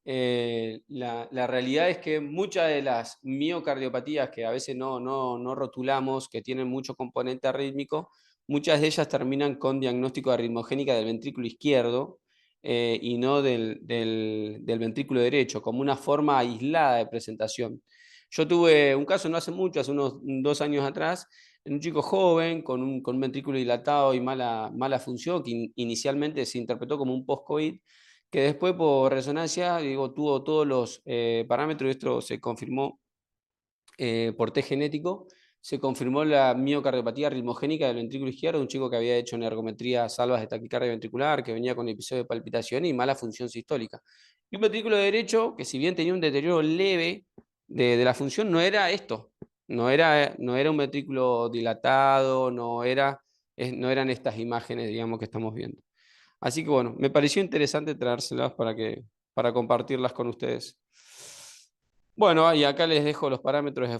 la realidad es que muchas de las miocardiopatías que a veces no rotulamos, que tienen mucho componente arrítmico, muchas de ellas terminan con diagnóstico de arritmogénica del ventrículo izquierdo y no del ventrículo derecho, como una forma aislada de presentación. Yo tuve un caso no hace mucho, hace unos 2 años atrás, en un chico joven con un ventrículo dilatado y mala función, que inicialmente se interpretó como un post-COVID, que después por resonancia tuvo todos los parámetros, y esto se confirmó por test genético, se confirmó la miocardiopatía arritmogénica del ventrículo izquierdo, un chico que había hecho en ergometría salvas de taquicardia ventricular, que venía con episodio de palpitación y mala función sistólica. Y un ventrículo derecho, que si bien tenía un deterioro leve de la función, no era esto. No era un ventrículo dilatado, no eran estas imágenes, digamos, que estamos viendo. Así que bueno, me pareció interesante traérselas para compartirlas con ustedes. Bueno, y acá les dejo los parámetros de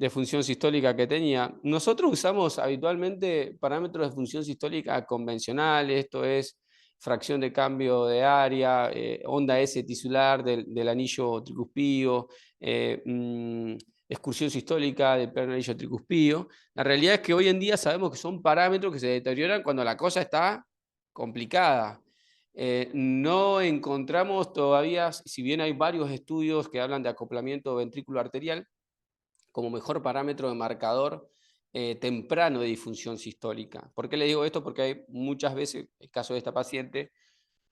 función sistólica que tenía. Nosotros usamos habitualmente parámetros de función sistólica convencionales, esto es fracción de cambio de área, onda S tisular del anillo tricuspío, excursión sistólica del plano anillo tricuspío. La realidad es que hoy en día sabemos que son parámetros que se deterioran cuando la cosa está complicada. No encontramos todavía, si bien hay varios estudios que hablan de acoplamiento ventrículo arterial como mejor parámetro de marcador temprano de disfunción sistólica. ¿Por qué le digo esto? Porque hay muchas veces, el caso de esta paciente,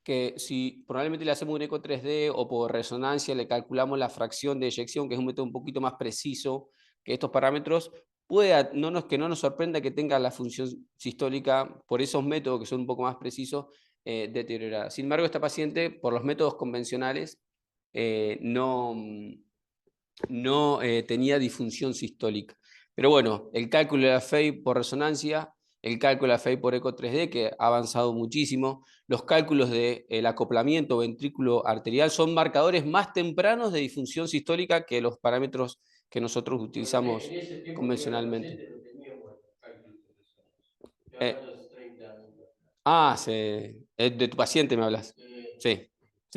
que si probablemente le hacemos un eco 3D o por resonancia le calculamos la fracción de eyección, que es un método un poquito más preciso que estos parámetros, que no nos sorprenda que tenga la función sistólica por esos métodos que son un poco más precisos deteriorada. Sin embargo, esta paciente, por los métodos convencionales, no tenía disfunción sistólica. Pero bueno, el cálculo de la FEI por resonancia, el cálculo de la FEI por eco 3D, que ha avanzado muchísimo, los cálculos del acoplamiento ventrículo arterial son marcadores más tempranos de disfunción sistólica que los parámetros que nosotros utilizamos En ese tiempo convencionalmente. no teníamos cálculos de resonancia. Estoy Eh, hablando de 30 años. de tu paciente me hablas. Sí,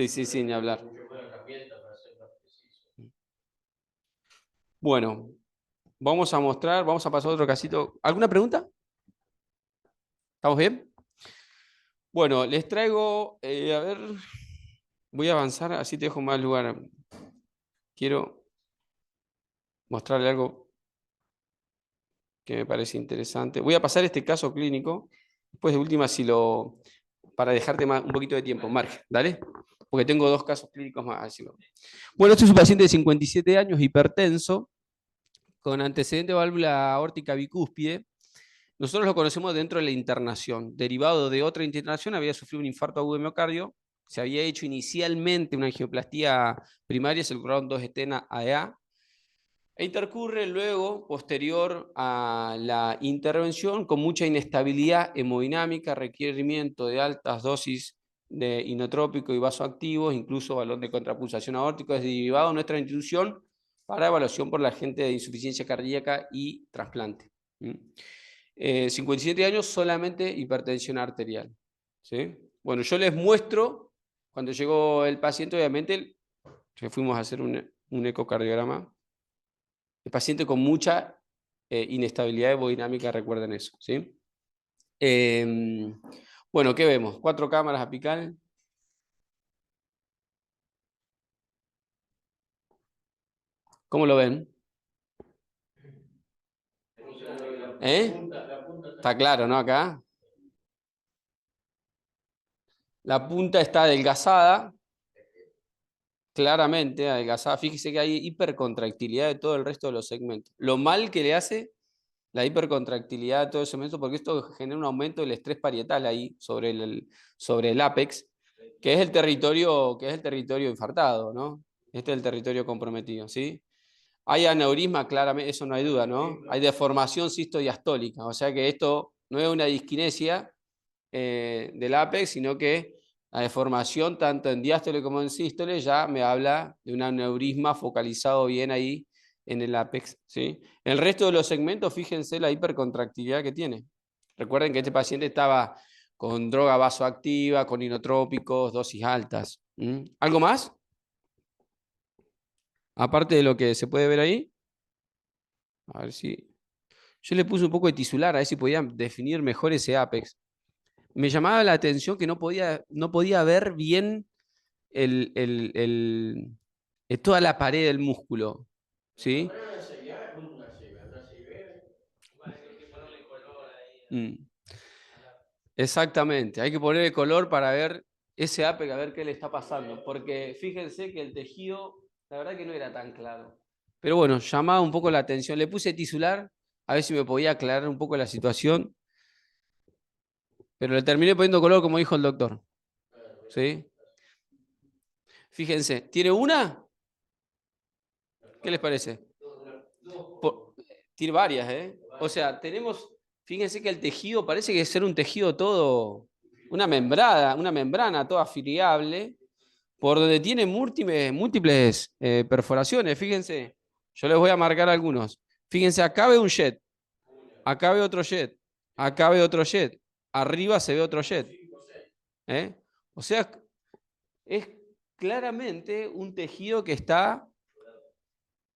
sí, ni hablar. Mucho más herramientas para ser más preciso. Bueno, vamos a pasar a otro casito. ¿Alguna pregunta? ¿Estamos bien? Bueno, les traigo, a ver, voy a avanzar, así te dejo más lugar. Quiero mostrarle algo que me parece interesante. Voy a pasar este caso clínico, después de última, para dejarte un poquito de tiempo, margen, ¿dale? Porque tengo dos casos clínicos más. Así. Bueno, este es un paciente de 57 años, hipertenso, con antecedente de válvula aórtica bicúspide. Nosotros lo conocemos dentro de la internación. Derivado de otra internación, había sufrido un infarto agudo de miocardio. Se había hecho inicialmente una angioplastía primaria, se lograron 2 estena AEA. E intercurre luego, posterior a la intervención, con mucha inestabilidad hemodinámica, requerimiento de altas dosis de inotrópico y vasoactivos, incluso balón de contrapulsación aórtico, es derivado de nuestra institución para evaluación por la agente de insuficiencia cardíaca y trasplante. 57 años, solamente hipertensión arterial. ¿Sí? Bueno, yo les muestro, cuando llegó el paciente, obviamente, fuimos a hacer un ecocardiograma. El paciente con mucha inestabilidad hemodinámica, recuerden eso. ¿Sí? Bueno, ¿qué vemos? 4 cámaras apical. ¿Cómo lo ven? La punta Está claro, ¿no? Acá. La punta está adelgazada, claramente adelgazada. Fíjese que hay hipercontractilidad de todo el resto de los segmentos. Lo mal que le hace la hipercontractilidad de todo el segmento, porque esto genera un aumento del estrés parietal ahí sobre el ápex, que es el territorio infartado, ¿no? Este es el territorio comprometido, ¿sí? Hay aneurisma, claramente, eso no hay duda, ¿no? Hay deformación cistodiastólica, o sea que esto no es una disquinesia del ápex, sino que la deformación tanto en diástole como en sístole ya me habla de un aneurisma focalizado bien ahí en el ápex, ¿sí? El resto de los segmentos, fíjense la hipercontractilidad que tiene. Recuerden que este paciente estaba con droga vasoactiva, con inotrópicos, dosis altas. ¿Algo más? Aparte de lo que se puede ver ahí. A ver si... Yo le puse un poco de tisular, a ver si podían definir mejor ese ápex. Me llamaba la atención que no podía ver bien toda la pared del músculo. ¿Sí? Exactamente, hay que ponerle color para ver ese ápex, a ver qué le está pasando. Porque fíjense que el tejido, la verdad que no era tan claro. Pero bueno, llamaba un poco la atención. Le puse tisular, a ver si me podía aclarar un poco la situación. Pero le terminé poniendo color como dijo el doctor. ¿Sí? Fíjense, ¿tiene una? ¿Qué les parece? Tiene varias, ¿eh? O sea, tenemos, fíjense que el tejido parece que ser un tejido todo, una membrana toda afiliable, por donde tiene múltiples perforaciones. Fíjense, yo les voy a marcar algunos. Fíjense, acá ve un jet, acá ve otro jet, acá ve otro jet, arriba se ve otro jet. ¿Eh? O sea, es claramente un tejido que está,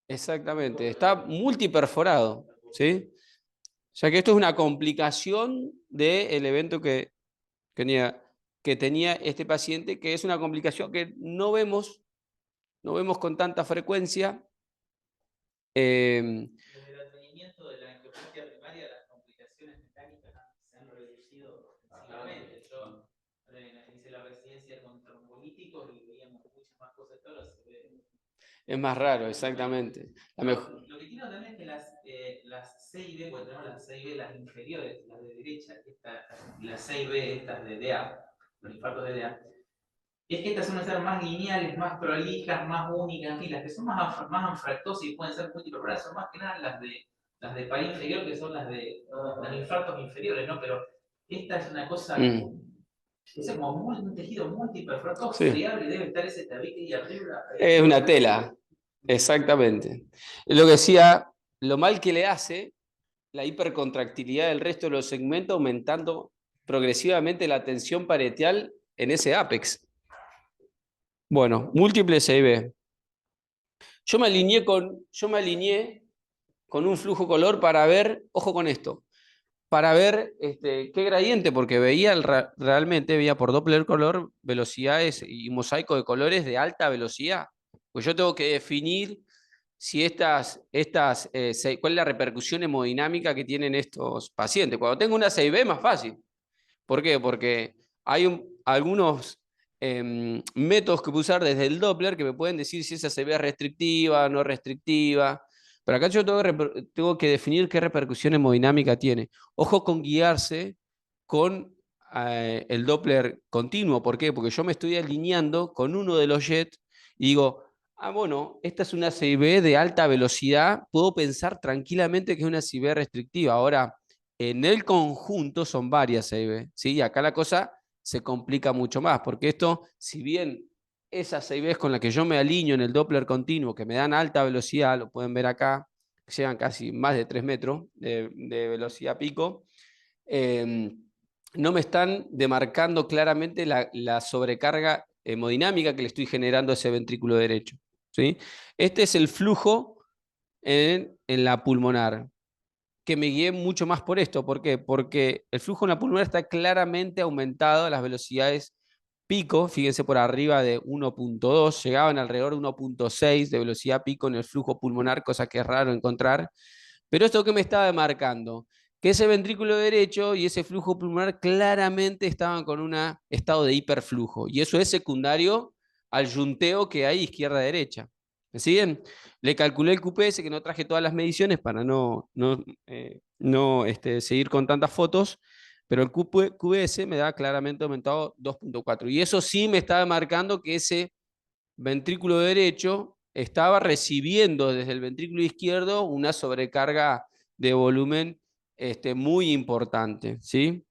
exactamente, está multiperforado, ¿sí? O sea que esto es una complicación del evento que tenía este paciente, que es una complicación que no vemos con tanta frecuencia. Desde el advenimiento de la angioplastia primaria, las complicaciones mecánicas se han reducido sensiblemente. Yo hice la residencia con trombolíticos y veíamos muchas más cosas. Ahora se ve. Es más raro, exactamente. Lo que tiene también es que las C y B, porque tenemos las C y B, las inferiores, las de derecha, las C y B, estas de DA, los infartos de DA, es que estas suelen ser más lineales, más prolijas, más únicas, en fin, las que son más anfractosas y pueden ser multiperforadas son más que nada las de par inferior, que son las de los infartos inferiores, ¿no? Pero esta es una cosa, es como un tejido multiperforado, Sí. friable, debe estar ese tabique y arriba. Es una tela, exactamente. Lo que decía, lo mal que le hace la hipercontractilidad del resto de los segmentos, aumentando progresivamente la tensión parietal en ese ápex. Bueno, múltiple CIB. Yo me alineé con un flujo color para ver, ojo con esto, para ver qué gradiente, porque realmente veía por Doppler color velocidades y mosaico de colores de alta velocidad. Pues yo tengo que definir si cuál es la repercusión hemodinámica que tienen estos pacientes. Cuando tengo una CIB es más fácil. ¿Por qué? Porque hay algunos métodos que puedo usar desde el Doppler que me pueden decir si esa CIB es restrictiva, no restrictiva. Pero acá yo tengo que definir qué repercusión hemodinámica tiene. Ojo con guiarse con el Doppler continuo. ¿Por qué? Porque yo me estoy alineando con uno de los jets y digo, bueno, esta es una CIB de alta velocidad, puedo pensar tranquilamente que es una CIB restrictiva. Ahora, en el conjunto son varias CIB, ¿sí? Y acá la cosa se complica mucho más, porque esto, si bien esas CIBs con las que yo me alineo en el Doppler continuo, que me dan alta velocidad, lo pueden ver acá, llegan casi más de 3 metros de velocidad pico, no me están demarcando claramente la sobrecarga hemodinámica que le estoy generando a ese ventrículo derecho, ¿sí? Este es el flujo en la pulmonar, que me guié mucho más por esto. ¿Por qué? Porque el flujo en la pulmonar está claramente aumentado a las velocidades pico, fíjense por arriba de 1.2, llegaban alrededor de 1.6 de velocidad pico en el flujo pulmonar, cosa que es raro encontrar. Pero esto que me estaba demarcando, que ese ventrículo derecho y ese flujo pulmonar claramente estaban con un estado de hiperflujo, y eso es secundario al yunteo que hay izquierda-derecha. ¿Me siguen? Le calculé el QPS, que no traje todas las mediciones para no seguir con tantas fotos, pero el QPS me da claramente aumentado 2.4. Y eso sí me estaba marcando que ese ventrículo derecho estaba recibiendo desde el ventrículo izquierdo una sobrecarga de volumen muy importante, ¿sí?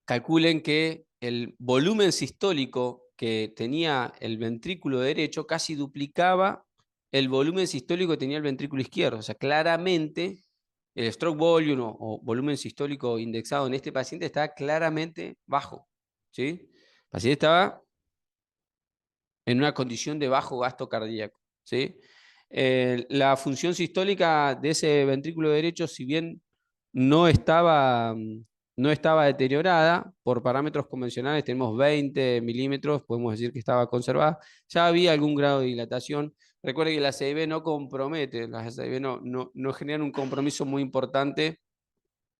Calculen que el volumen sistólico que tenía el ventrículo derecho casi duplicaba el volumen sistólico que tenía el ventrículo izquierdo. O sea, claramente el stroke volume o volumen sistólico indexado en este paciente está claramente bajo, ¿sí? El paciente estaba en una condición de bajo gasto cardíaco, ¿sí? La función sistólica de ese ventrículo derecho, si bien no estaba deteriorada por parámetros convencionales, tenemos 20 milímetros, podemos decir que estaba conservada, ya había algún grado de dilatación. Recuerde que la CIB no compromete, las CIB no generan un compromiso muy importante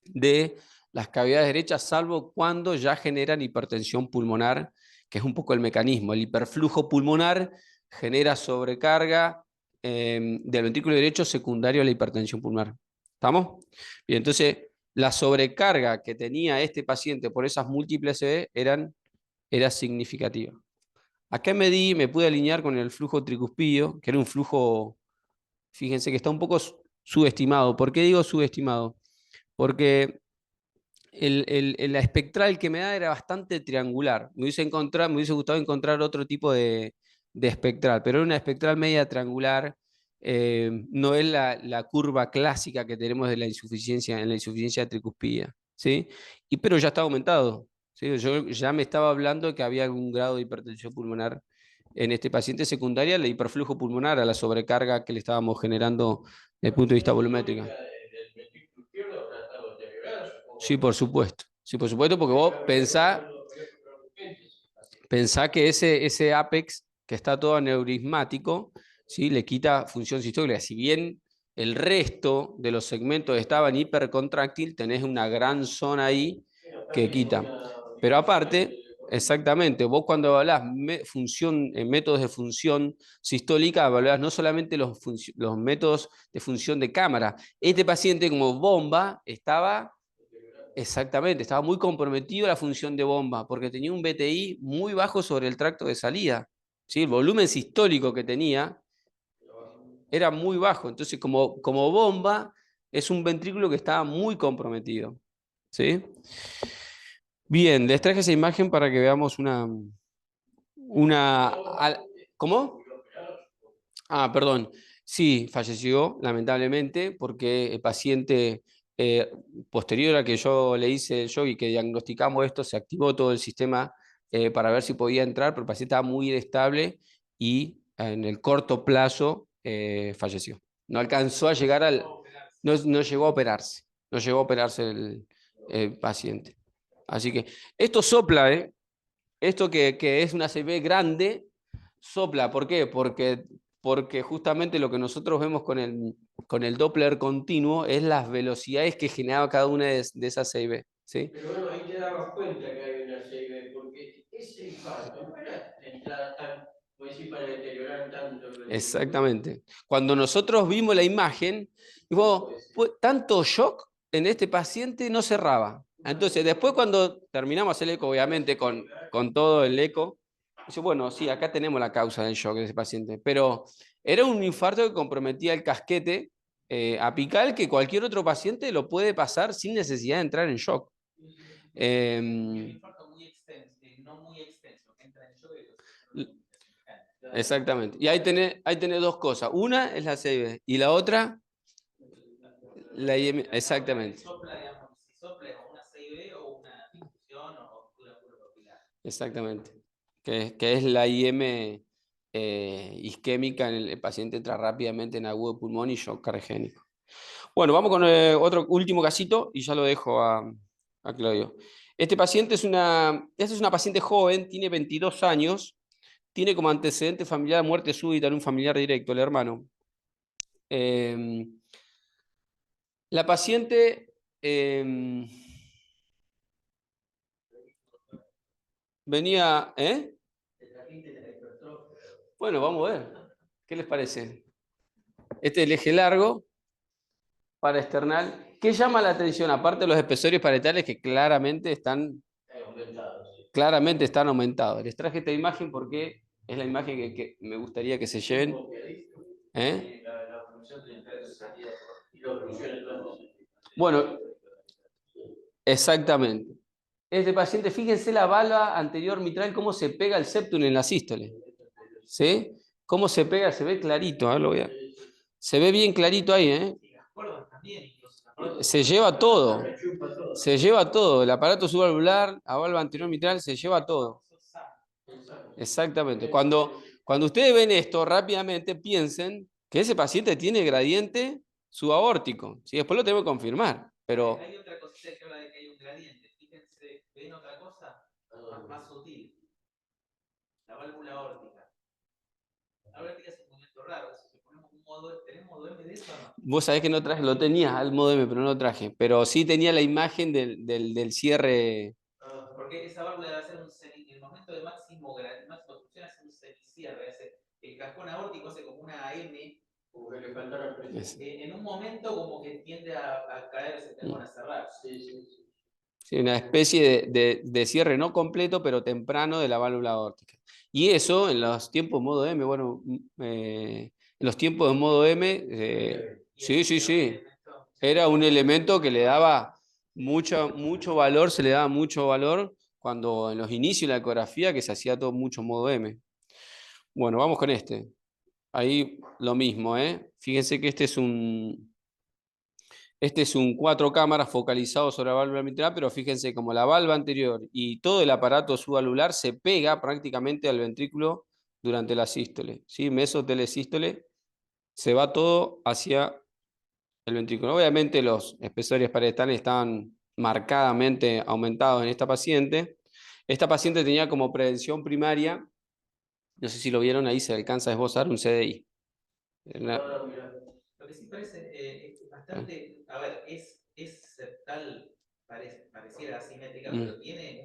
de las cavidades derechas, salvo cuando ya generan hipertensión pulmonar, que es un poco el mecanismo. El hiperflujo pulmonar genera sobrecarga del ventrículo derecho secundario a la hipertensión pulmonar. ¿Estamos? Bien, entonces la sobrecarga que tenía este paciente por esas múltiples CB era significativa. Acá medí, me pude alinear con el flujo tricuspidio, que era un flujo, fíjense que está un poco subestimado. ¿Por qué digo subestimado? Porque la espectral que me da era bastante triangular. Me hubiese gustado encontrar otro tipo de espectral, pero era una espectral media triangular. No es la curva clásica que tenemos de la insuficiencia, en la insuficiencia tricuspida, ¿sí? Pero ya está aumentado, ¿sí? Yo ya me estaba hablando de que había algún grado de hipertensión pulmonar en este paciente secundaria, al hiperflujo pulmonar, a la sobrecarga que le estábamos generando desde el punto de vista volumétrico. Del ventrículo izquierdo habrá estado deteriorada, supongo. Sí, por supuesto. Sí, por supuesto, porque vos pensá que ese apex que está todo aneurismático, ¿sí? Le quita función sistólica. Si bien el resto de los segmentos estaban hipercontráctil, tenés una gran zona ahí que quita. Pero aparte, exactamente, vos cuando evaluás métodos de función sistólica, evaluás no solamente los métodos de función de cámara. Este paciente como bomba estaba... Exactamente, estaba muy comprometido la función de bomba porque tenía un BTI muy bajo sobre el tracto de salida. ¿Sí? El volumen sistólico que tenía era muy bajo. Entonces, como bomba, es un ventrículo que estaba muy comprometido. ¿Sí? Bien, les traje esa imagen para que veamos una... ¿Cómo? Ah, perdón. Sí, falleció, lamentablemente, porque el paciente, eh, posterior a que yo le hice el shock y que diagnosticamos esto, se activó todo el sistema para ver si podía entrar, pero el paciente estaba muy inestable y en el corto plazo falleció. No alcanzó a llegar no llegó a operarse. No llegó a operarse el paciente. Así que esto sopla, ¿eh? Esto que es una CB grande, sopla. ¿Por qué? Porque justamente lo que nosotros vemos con el Doppler continuo es las velocidades que generaba cada una de esas CB. ¿Sí? Pero bueno, ahí te dabas cuenta que hay una CIB, porque ese infarto no era la entrada tan, como decir, para deteriorar tanto el ventrículo. Exactamente. Cuando nosotros vimos la imagen, digo, pues, tanto shock en este paciente no cerraba. Entonces, después cuando terminamos el eco, obviamente con todo el eco, dice, bueno, sí, acá tenemos la causa del shock de ese paciente, pero era un infarto que comprometía el casquete apical que cualquier otro paciente lo puede pasar sin necesidad de entrar en shock. Un infarto muy extenso, no muy extenso, que entra en shock y Exactamente. Y ahí tenés dos cosas. Una es la CIB y la otra, la IM. Exactamente. Sopla, digamos, si sopla es una CIB o una difusión o obtura papilar. Exactamente. Que es la IM isquémica, en el paciente entra rápidamente en agudo de pulmón y shock cardiogénico. Bueno, vamos con otro último casito y ya lo dejo a Claudio. Esta es una paciente joven, tiene 22 años, tiene como antecedente familiar muerte súbita en un familiar directo, el hermano. La paciente venía, Bueno, vamos a ver. ¿Qué les parece? Este es el eje largo para external. ¿Qué llama la atención? Aparte de los espesores parietales que claramente están aumentados. Les traje esta imagen porque es la imagen que me gustaría que se lleven. Bueno, exactamente. Este paciente, fíjense la valva anterior mitral, cómo se pega el septum en la sístole. ¿Sí? Cómo se pega, se ve clarito. Se ve bien clarito ahí, ¿eh? Se lleva todo. Se lleva todo. El aparato subvalvular, a valva anterior mitral, se lleva todo. Exactamente. Cuando ustedes ven esto rápidamente, piensen que ese paciente tiene gradiente subaórtico. ¿Sí? Después lo tengo que confirmar. Pero... Hay otra cosita que habla de que hay un gradiente. Fíjense, ¿ven otra cosa? Más sutil. La válvula aórtica. La válvula aórtica es un movimiento raro. Si ponemos un modo, ¿tenemos modo M de eso o no? Vos sabés que no traje, lo tenía al modo M, pero no lo traje. Pero sí tenía la imagen del cierre. Porque esa válvula debe hacer en el momento de máximo función hace un semicierre. El cajón aórtico hace como una M. Como que le faltara presión. En un momento como que tiende a caerse, a cerrar. Sí. Sí, una especie de cierre no completo, pero temprano de la válvula aórtica. Y eso en los tiempos modo M, bueno, en los tiempos de modo M, sí, sí, sí, era un elemento que le daba mucho valor, se le daba mucho valor cuando en los inicios de la ecografía que se hacía todo mucho modo M. Bueno, vamos con este. Ahí lo mismo, ¿eh? Fíjense que este es un 4 cámaras focalizado sobre la válvula mitral, pero fíjense como la valva anterior y todo el aparato subvalvular se pega prácticamente al ventrículo durante la sístole, ¿sí? Mesotelesístole, se va todo hacia el ventrículo. Obviamente los espesores parietales estaban marcadamente aumentados en esta paciente. Esta paciente tenía como prevención primaria, no sé si lo vieron ahí, se alcanza a esbozar un CDI. Lo que sí parece es bastante, a ver, es septal, pareciera asimétrica, pero tiene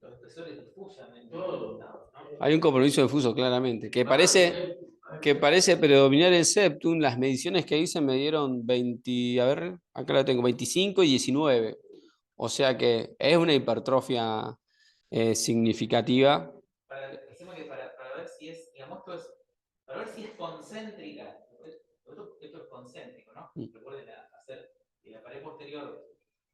los espesores difusan en todos los lados, ¿no? Hay un compromiso difuso, claramente, que parece predominar el septum. Las mediciones que hice me dieron 20, a ver, acá la tengo, 25 y 19. O sea que es una hipertrofia significativa. Decimos que para ver si es, digamos, para ver si es concéntrica, esto es concéntrico, ¿no? Recuerden hacer la pared posterior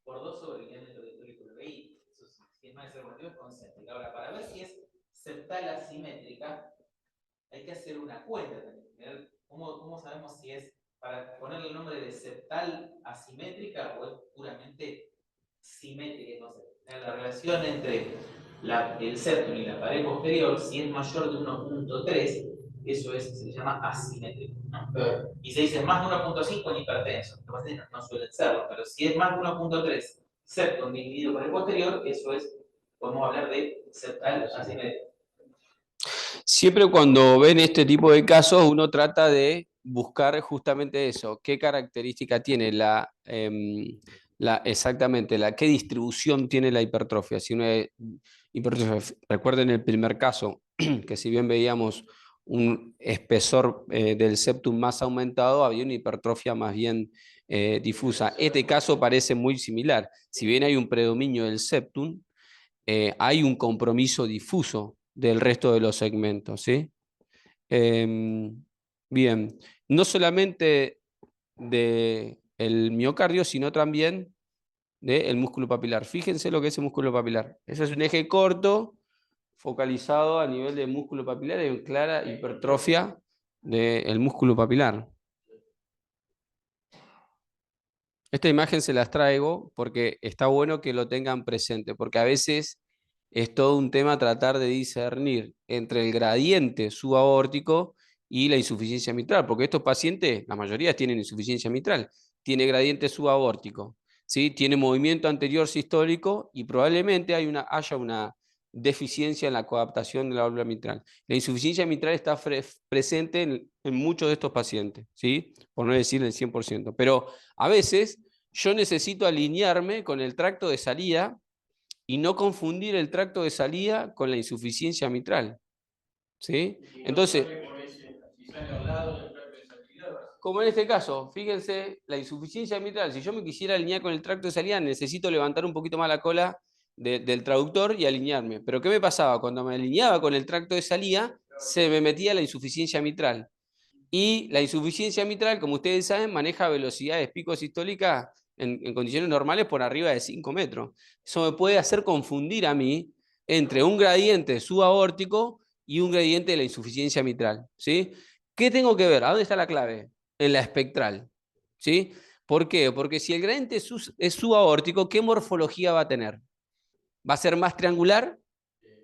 por 2 sobre el diámetro del tórico del BI, eso si es más informativo es concéntrica. Ahora, para ver si es septal asimétrica, hay que hacer una cuenta también. ¿Cómo sabemos si es, para ponerle el nombre de septal asimétrica o es puramente simétrica? Entonces, la relación entre el septum y la pared posterior, si es mayor de 1.3, eso se le llama asimétrico, ¿no? Y se dice más de 1.5 en hipertenso. No suelen serlo, pero si es más de 1.3 septum dividido por el posterior, podemos hablar de septal asimétrico. Siempre cuando ven este tipo de casos, uno trata de buscar justamente eso, qué característica tiene exactamente, qué distribución tiene la hipertrofia. Si una hipertrofia, recuerden el primer caso, que si bien veíamos un espesor del septum más aumentado, había una hipertrofia más bien difusa. Este caso parece muy similar. Si bien hay un predominio del septum, hay un compromiso difuso del resto de los segmentos, ¿sí? Bien, no solamente del miocardio, sino también del músculo papilar. Fíjense lo que es el músculo papilar. Ese es un eje corto, focalizado a nivel de músculo papilar, y clara hipertrofia del músculo papilar. Esta imagen se las traigo porque está bueno que lo tengan presente, porque a veces es todo un tema tratar de discernir entre el gradiente subaórtico y la insuficiencia mitral, porque estos pacientes, la mayoría tienen insuficiencia mitral, tiene gradiente subaórtico, ¿sí? Tiene movimiento anterior sistólico y probablemente haya una deficiencia en la coadaptación de la válvula mitral. La insuficiencia mitral está presente en muchos de estos pacientes, ¿sí? Por no decir el 100%, pero a veces yo necesito alinearme con el tracto de salida y no confundir el tracto de salida con la insuficiencia mitral, ¿sí? Entonces, como en este caso, fíjense, la insuficiencia mitral, si yo me quisiera alinear con el tracto de salida, necesito levantar un poquito más la cola del traductor y alinearme. Pero ¿qué me pasaba? Cuando me alineaba con el tracto de salida, se me metía la insuficiencia mitral. Y la insuficiencia mitral, como ustedes saben, maneja velocidades pico sistólicas en condiciones normales por arriba de 5 metros. Eso me puede hacer confundir a mí entre un gradiente subaórtico y un gradiente de la insuficiencia mitral, ¿sí? ¿Qué tengo que ver? ¿A dónde está la clave? En la espectral, ¿sí? ¿Por qué? Porque si el gradiente es subaórtico, ¿qué morfología va a tener? ¿Va a ser más triangular?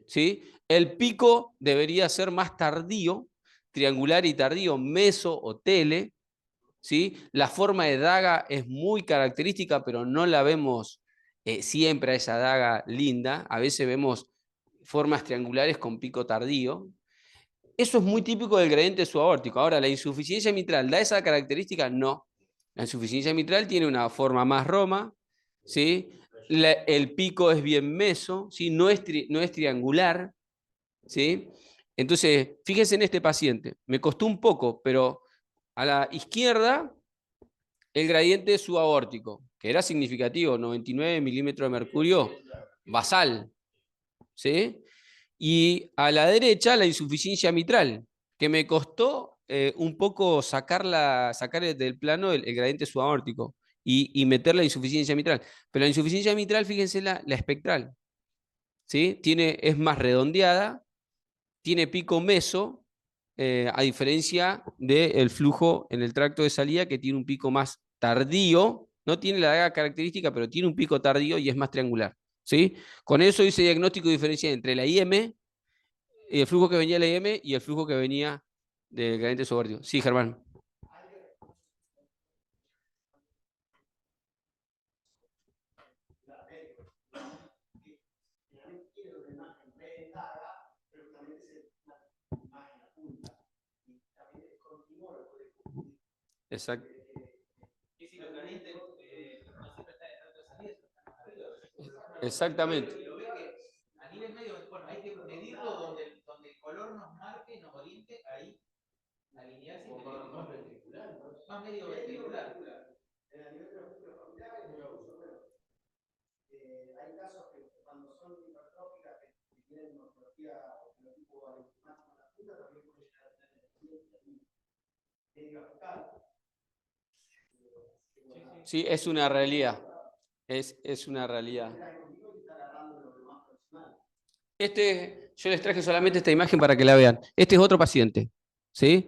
¿Sí? El pico debería ser más tardío, triangular y tardío, meso o tele, ¿sí? La forma de daga es muy característica, pero no la vemos siempre a esa daga linda. A veces vemos formas triangulares con pico tardío. Eso es muy típico del gradiente subaórtico. Ahora, ¿la insuficiencia mitral da esa característica? No. La insuficiencia mitral tiene una forma más roma, ¿sí? El pico es bien meso, ¿sí? No es triangular, ¿sí? Entonces, fíjense en este paciente. Me costó un poco, pero a la izquierda el gradiente subaórtico, que era significativo, 99 milímetros de mercurio basal, ¿sí? Y a la derecha la insuficiencia mitral, que me costó un poco sacar del plano el gradiente subaórtico y meter la insuficiencia mitral. Pero la insuficiencia mitral, fíjense la espectral, ¿sí? Es más redondeada, tiene pico meso, a diferencia del flujo en el tracto de salida, que tiene un pico más tardío, no tiene la larga característica, pero tiene un pico tardío y es más triangular, ¿sí? Con eso hice diagnóstico diferencial entre la IM, y el flujo que venía de la IM y el flujo que venía del gradiente subórtico. Sí, Germán. Exacto. Y si los gradientes no siempre está de trato de salida, están más arriba. Exactamente. Lo ve que a nivel medio, bueno, hay que medirlo donde el color nos marque, nos oriente, ahí alinearse y más ventricular, más medio ventricular. En el nivel de los músculos familiares, hay casos que cuando son hipertróficas que tienen morfología o fenotipo aritmático en la punta, también puede llegar a tener medio apical. Sí, es una realidad. Es una realidad. Yo les traje solamente esta imagen para que la vean. Este es otro paciente, ¿sí?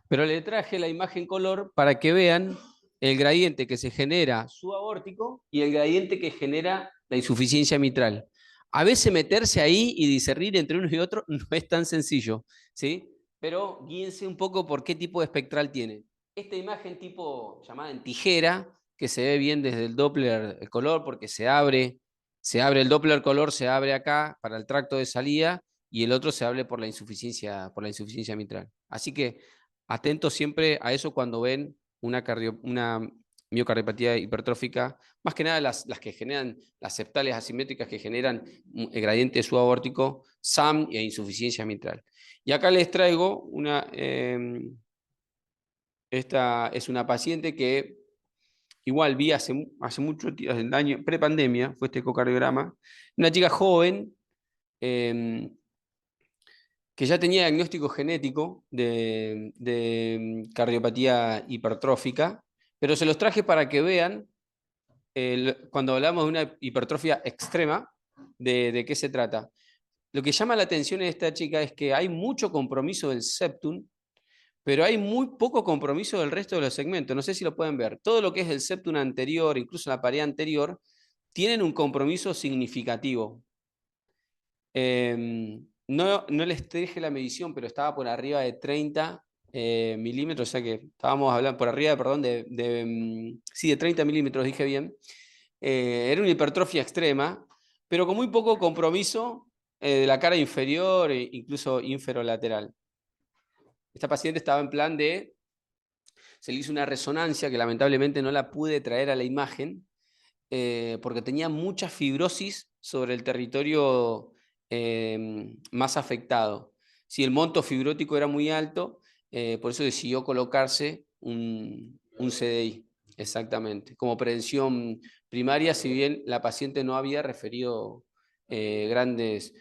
Pero le traje la imagen color para que vean el gradiente que se genera subaórtico y el gradiente que genera la insuficiencia mitral. A veces meterse ahí y discernir entre uno y otro no es tan sencillo, ¿sí? Pero guíense un poco por qué tipo de espectral tiene. Esta imagen tipo llamada en tijera, que se ve bien desde el Doppler el color porque se abre el Doppler color, se abre acá para el tracto de salida y el otro se abre por la insuficiencia mitral. Así que atentos siempre a eso cuando ven una miocardiopatía hipertrófica, más que nada las que generan, las septales asimétricas que generan el gradiente subaórtico, SAM e insuficiencia mitral. Y acá les traigo esta es una paciente que igual vi hace mucho tiempo, el año prepandemia, fue este ecocardiograma, una chica joven que ya tenía diagnóstico genético de cardiopatía hipertrófica, pero se los traje para que vean, cuando hablamos de una hipertrofia extrema, de qué se trata. Lo que llama la atención en esta chica es que hay mucho compromiso del septum, pero hay muy poco compromiso del resto de los segmentos. No sé si lo pueden ver. Todo lo que es el septum anterior, incluso la pared anterior, tienen un compromiso significativo. No les traje la medición, pero estaba por arriba de 30 milímetros, o sea que estábamos hablando por arriba, perdón, sí, de 30 milímetros, dije bien. Era una hipertrofia extrema, pero con muy poco compromiso de la cara inferior e incluso inferolateral. Esta paciente estaba en plan se le hizo una resonancia que lamentablemente no la pude traer a la imagen porque tenía mucha fibrosis sobre el territorio más afectado. Si el monto fibrótico era muy alto, por eso decidió colocarse un CDI, exactamente, como prevención primaria, si bien la paciente no había referido grandes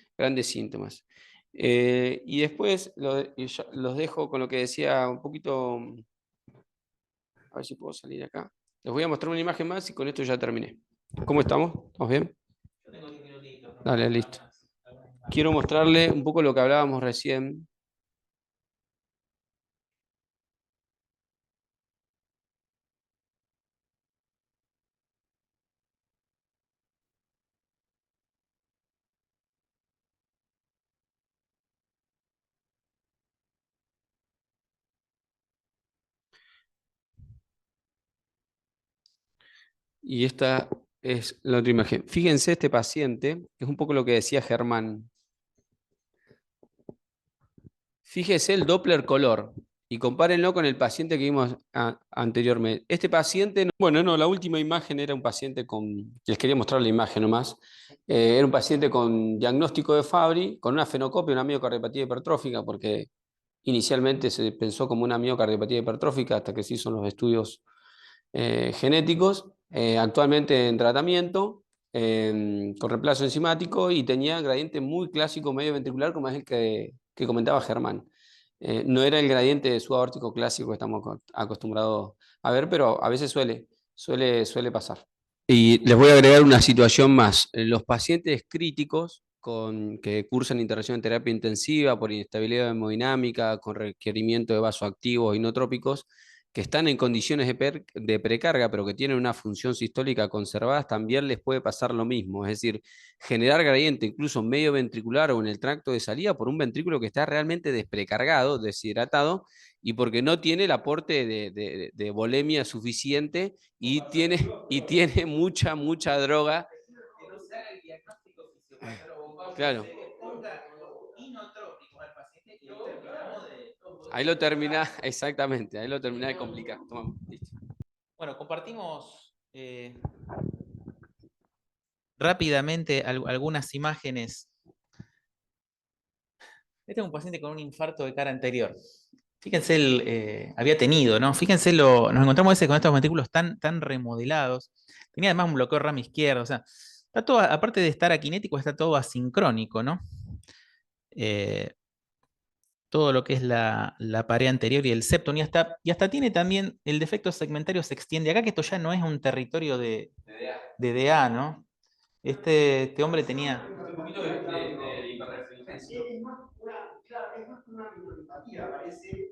síntomas. Y después los dejo con lo que decía un poquito, a ver si puedo salir acá. Les voy a mostrar una imagen más y con esto ya terminé. ¿Cómo estamos? ¿Estamos bien? Yo tengo 10 minutitos. Dale, listo. Quiero mostrarle un poco lo que hablábamos recién. Y esta es la otra imagen. Fíjense este paciente, es un poco lo que decía Germán. Fíjese el Doppler color y compárenlo con el paciente que vimos anteriormente. Este paciente, bueno, no, la última imagen era un paciente les quería mostrar la imagen nomás. Era un paciente con diagnóstico de Fabry, con una fenocopia, una miocardiopatía hipertrófica, porque inicialmente se pensó como una miocardiopatía hipertrófica hasta que se hizo los estudios genéticos, actualmente en tratamiento, con reemplazo enzimático, y tenía gradiente muy clásico medio ventricular, como es el que comentaba Germán. No era el gradiente subaórtico clásico que estamos acostumbrados a ver, pero a veces suele pasar. Y les voy a agregar una situación más. Los pacientes críticos que cursan intervención en terapia intensiva por inestabilidad hemodinámica, con requerimiento de vasoactivos inotrópicos, que están en condiciones de precarga, pero que tienen una función sistólica conservada, también les puede pasar lo mismo. Es decir, generar gradiente incluso medio ventricular o en el tracto de salida por un ventrículo que está realmente desprecargado, deshidratado, y porque no tiene el aporte de volemia suficiente y tiene mucha droga. Que no se haga el diagnóstico fisiopatológico, Claro. se le ponga inotrópicos al paciente y ahí terminamos de. Ahí lo termina, exactamente, ahí lo termina de complicar. Tomamos, listo. Bueno, compartimos rápidamente algunas imágenes. Este es un paciente con un infarto de cara anterior. Fíjense, había tenido, ¿no? Fíjense, nos encontramos con estos ventrículos tan remodelados. Tenía además un bloqueo RAM izquierdo. O sea, está todo, aparte de estar akinético, está todo asincrónico, ¿no? Todo lo que es la pared anterior y el septum. Y hasta tiene también el defecto segmentario se extiende acá, que esto ya no es un territorio de DA, ¿no? Este hombre tenía. Un poquito de hiperrefringencia. Claro, es más una micropatía, parece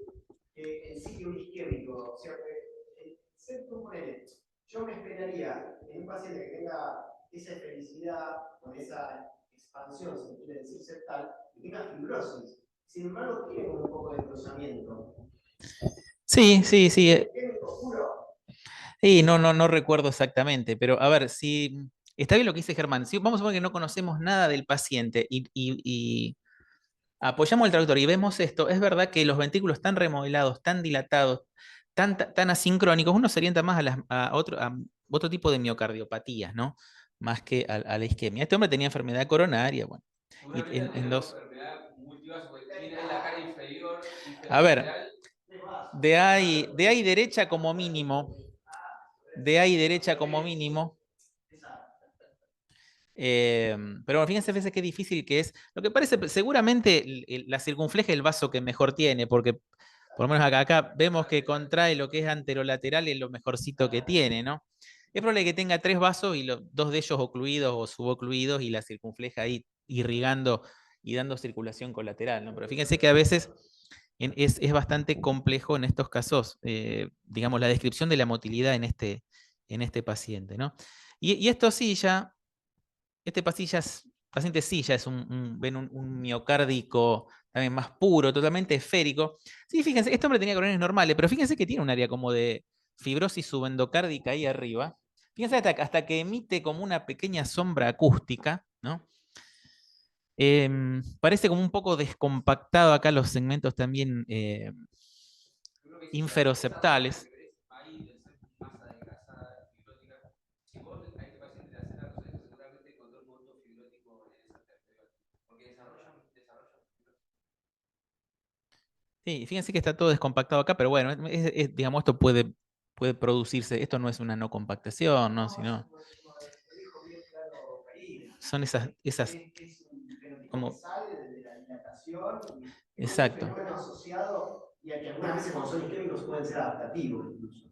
que el sitio isquémico. O sea, el septum, ponele, yo me esperaría en un paciente que tenga esa felicidad, con esa expansión, se quiere decir septal, que tenga fibrosis. Sin embargo, tiene como un poco de cruzamiento. Sí, sí, sí. Isquémico puro. Sí, no recuerdo exactamente, pero a ver, si está bien lo que dice Germán. Si vamos a suponer que no conocemos nada del paciente y apoyamos el traductor y vemos esto, es verdad que los ventrículos tan remodelados, tan dilatados, tan asincrónicos, uno se orienta más a otro tipo de miocardiopatías, ¿no? Más que a la isquemia. Este hombre tenía enfermedad coronaria, bueno. Y en dos. Tiene la cara inferior. A ver, de ahí derecha como mínimo, de ahí derecha como mínimo. Pero bueno, fíjense a veces qué difícil que es. Lo que parece, seguramente la circunfleja es el vaso que mejor tiene, porque por lo menos acá vemos que contrae lo que es anterolateral y es lo mejorcito que tiene, ¿no? Es probable que tenga 3 vasos y dos de ellos ocluidos o subocluidos y la circunfleja ahí irrigando y dando circulación colateral, ¿no? Pero fíjense que a veces es bastante complejo en estos casos, digamos, la descripción de la motilidad en este paciente, ¿no? Y esto sí ya. Este paciente sí ya es ven un miocárdico también más puro, totalmente esférico. Sí, fíjense, este hombre tenía corones normales, pero fíjense que tiene un área como de fibrosis subendocárdica ahí arriba. Fíjense hasta que emite como una pequeña sombra acústica, ¿no? Parece como un poco descompactado acá los segmentos también inferoceptales. Sí, fíjense que está todo descompactado acá, pero bueno, digamos, esto puede producirse. Esto no es una no compactación, ¿no? Sino son esas como. Exacto. Asociado y a que algunas veces cuando son isquémicos pueden ser adaptativos incluso.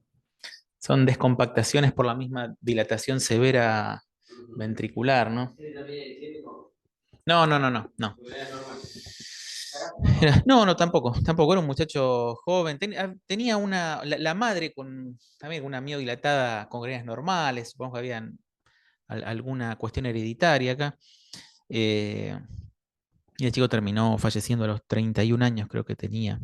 Son descompactaciones por la misma dilatación severa ventricular, ¿no? No, no, no, no, no. No, tampoco. Era un muchacho joven. Tenía la madre también una miodilatada con grenas normales. Supongo que habían alguna cuestión hereditaria acá. Y el chico terminó falleciendo a los 31 años, creo que tenía.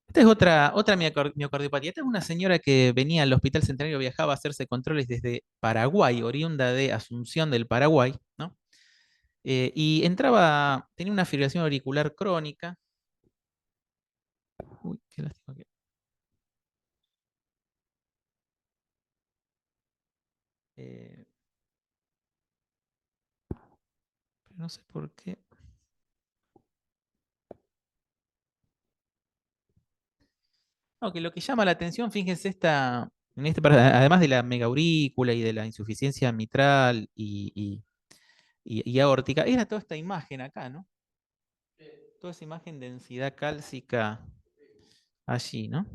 Esta es otra miocardiopatía. Esta es una señora que venía al Hospital Centenario, viajaba a hacerse controles desde Paraguay, oriunda de Asunción del Paraguay, ¿no? Y tenía una fibrilación auricular crónica. Uy, qué lástima que. Pero no sé por qué. No, que lo que llama la atención, fíjense además de la megaurícula y de la insuficiencia mitral y aórtica, era toda esta imagen acá, ¿no? Toda esa imagen de densidad cálcica allí, ¿no?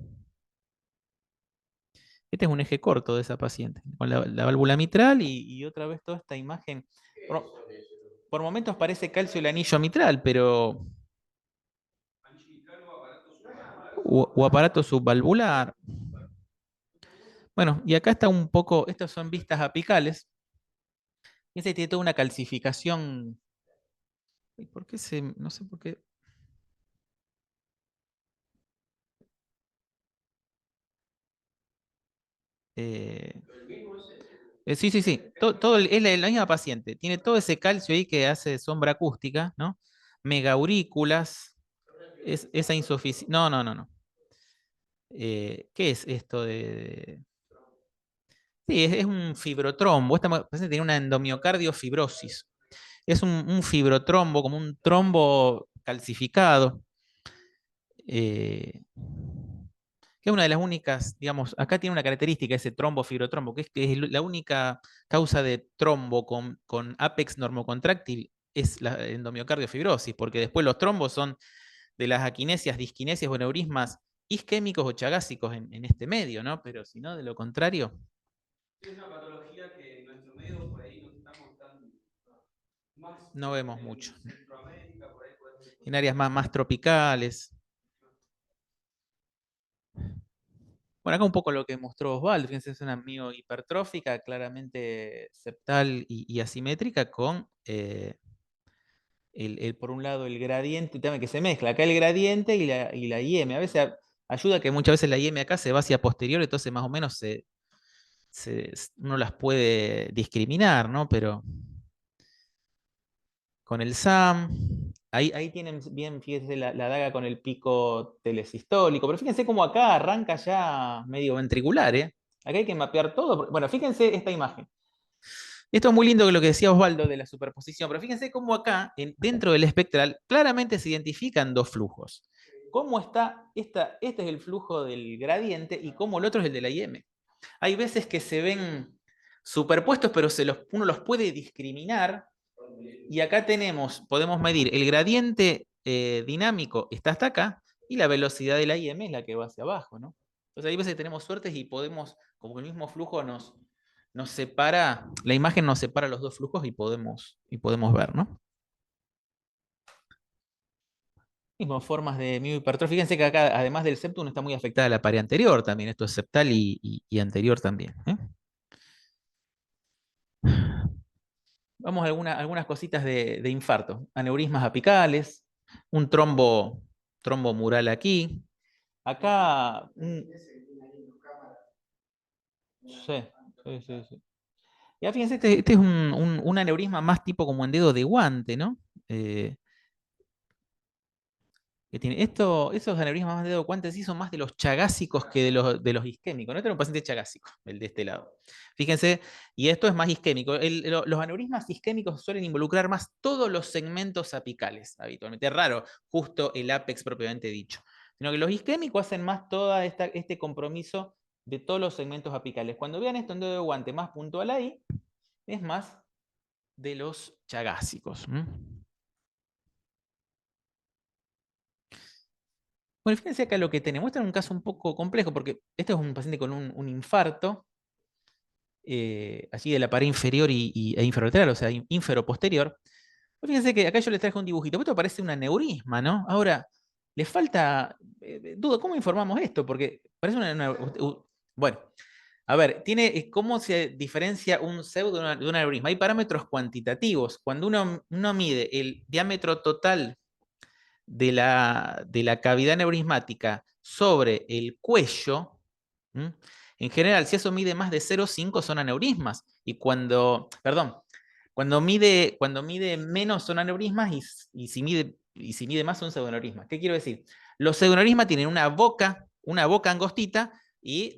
Este es un eje corto de esa paciente, con la válvula mitral y otra vez toda esta imagen. Por, por momentos parece calcio el anillo mitral, pero... O aparato subvalvular. Bueno, y acá está un poco, estas son vistas apicales. Fíjense, tiene toda una calcificación. ¿Por qué no sé por qué? Eh, sí, sí, sí. Es la misma paciente. Tiene todo ese calcio ahí que hace sombra acústica, ¿no? Megaurículas. Esa insuficiencia. No, no, no, no. ¿Qué es esto de...? Sí, es un fibrotrombo. Esta paciente tiene una endomiocardio-fibrosis. Es un fibrotrombo, como un trombo calcificado. Que es una de las únicas, digamos, acá tiene una característica ese trombo fibrotrombo, que es la única causa de trombo con apex normocontráctil es la endomiocardio-fibrosis, porque después los trombos son de las aquinesias, disquinesias o neurismas isquémicos o chagásicos en este medio, ¿no? Pero si no, de lo contrario. Es una patología que en nuestro medio por ahí no estamos tan más No vemos mucho. en Centroamérica, por ahí podemos encontrar. En áreas más tropicales. Bueno, acá un poco lo que mostró Osvaldo, fíjense, es una miohipertrófica, claramente septal y asimétrica, con por un lado el gradiente, también que se mezcla, acá el gradiente y la IM. A veces ayuda que muchas veces la IM acá se va hacia posterior, entonces más o menos uno las puede discriminar, ¿no? Pero con el SAM, ahí tienen bien, fíjense, la daga con el pico telesistólico, pero fíjense cómo acá arranca ya medio ventricular, ¿eh? Acá hay que mapear todo. Bueno, fíjense esta imagen. Esto es muy lindo lo que decía Osvaldo de la superposición, pero fíjense cómo acá, dentro del espectral, claramente se identifican dos flujos. ¿Cómo está? Este es el flujo del gradiente y cómo el otro es el de la IM. Hay veces que se ven superpuestos, pero uno los puede discriminar. Y acá podemos medir el gradiente dinámico está hasta acá y la velocidad de la IM es la que va hacia abajo, ¿no? Entonces hay veces que tenemos suertes y podemos, como el mismo flujo nos separa, la imagen nos separa los dos flujos y podemos ver, ¿no? Mismo formas de miohipertrofia. Fíjense que acá, además del septum, está muy afectada la pared anterior también. Esto es septal y anterior también. Vamos a algunas cositas de infarto. Aneurismas apicales, un trombo mural aquí. Acá, sí, sí, sí, sí. Ya fíjense, este es un aneurisma más tipo como en dedo de guante, ¿no? Que tiene esos aneurismas más de dedo de guante sí son más de los chagásicos que de los isquémicos. No, este era un paciente chagásico, el de este lado. Fíjense, y esto es más isquémico. Los aneurismas isquémicos suelen involucrar más todos los segmentos apicales, habitualmente. Es raro, justo el ápex propiamente dicho. Sino que los isquémicos hacen más todo este compromiso de todos los segmentos apicales. Cuando vean esto en dedo de guante más puntual ahí, es más de los chagásicos. Bueno, fíjense acá lo que tenemos. Este es un caso un poco complejo porque este es un paciente con un infarto, allí de la pared inferior e infralateral, o sea, infero-posterior. Fíjense que acá yo les traje un dibujito, pero esto parece un aneurisma, ¿no? Ahora, le falta, dudo, ¿cómo informamos esto? Porque parece bueno, a ver, ¿cómo se diferencia un pseudo de un aneurisma? Hay parámetros cuantitativos. Cuando uno mide el diámetro total de la cavidad neurismática sobre el cuello, en general, si eso mide más de 0,5 son aneurismas. Y cuando mide menos son aneurismas y si mide más son pseudoaneurismas. ¿Qué quiero decir? Los pseudoaneurismas tienen una boca angostita y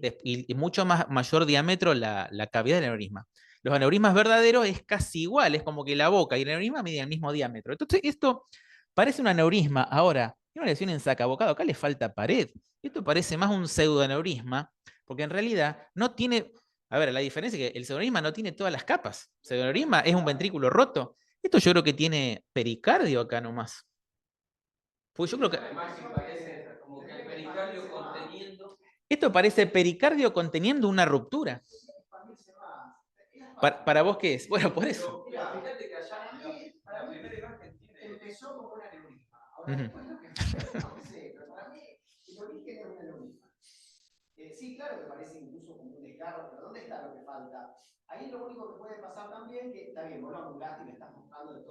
mucho mayor diámetro la cavidad del aneurisma. Los aneurismas verdaderos es casi igual, es como que la boca y el aneurisma miden el mismo diámetro. Entonces, esto parece un aneurisma. Ahora, Tiene una lesión en sacabocado, acá le falta pared. Esto parece más un pseudoaneurisma, porque en realidad no tiene... A ver, la diferencia es que el pseudoaneurisma no tiene todas las capas. El pseudoaneurisma es un ventrículo roto. Esto yo creo que tiene pericardio acá nomás. Pues yo creo que... La imagen parece como que el pericardio conteniendo. Esto parece pericardio conteniendo una ruptura. ¿Para vos qué es? Bueno, por eso. Mira, fíjate que allá Para la mí, primera imagen tiene. empezó como un aneurisma. Ahora, Ujú. después lo que fue, no sé, pero para mí el origen es un aneurisma. Sí, claro que parece incluso como un desgarro, pero ¿dónde está lo que falta? Ahí lo único que puede pasar también, que está bien, vos lo angulaste y me estás mostrando de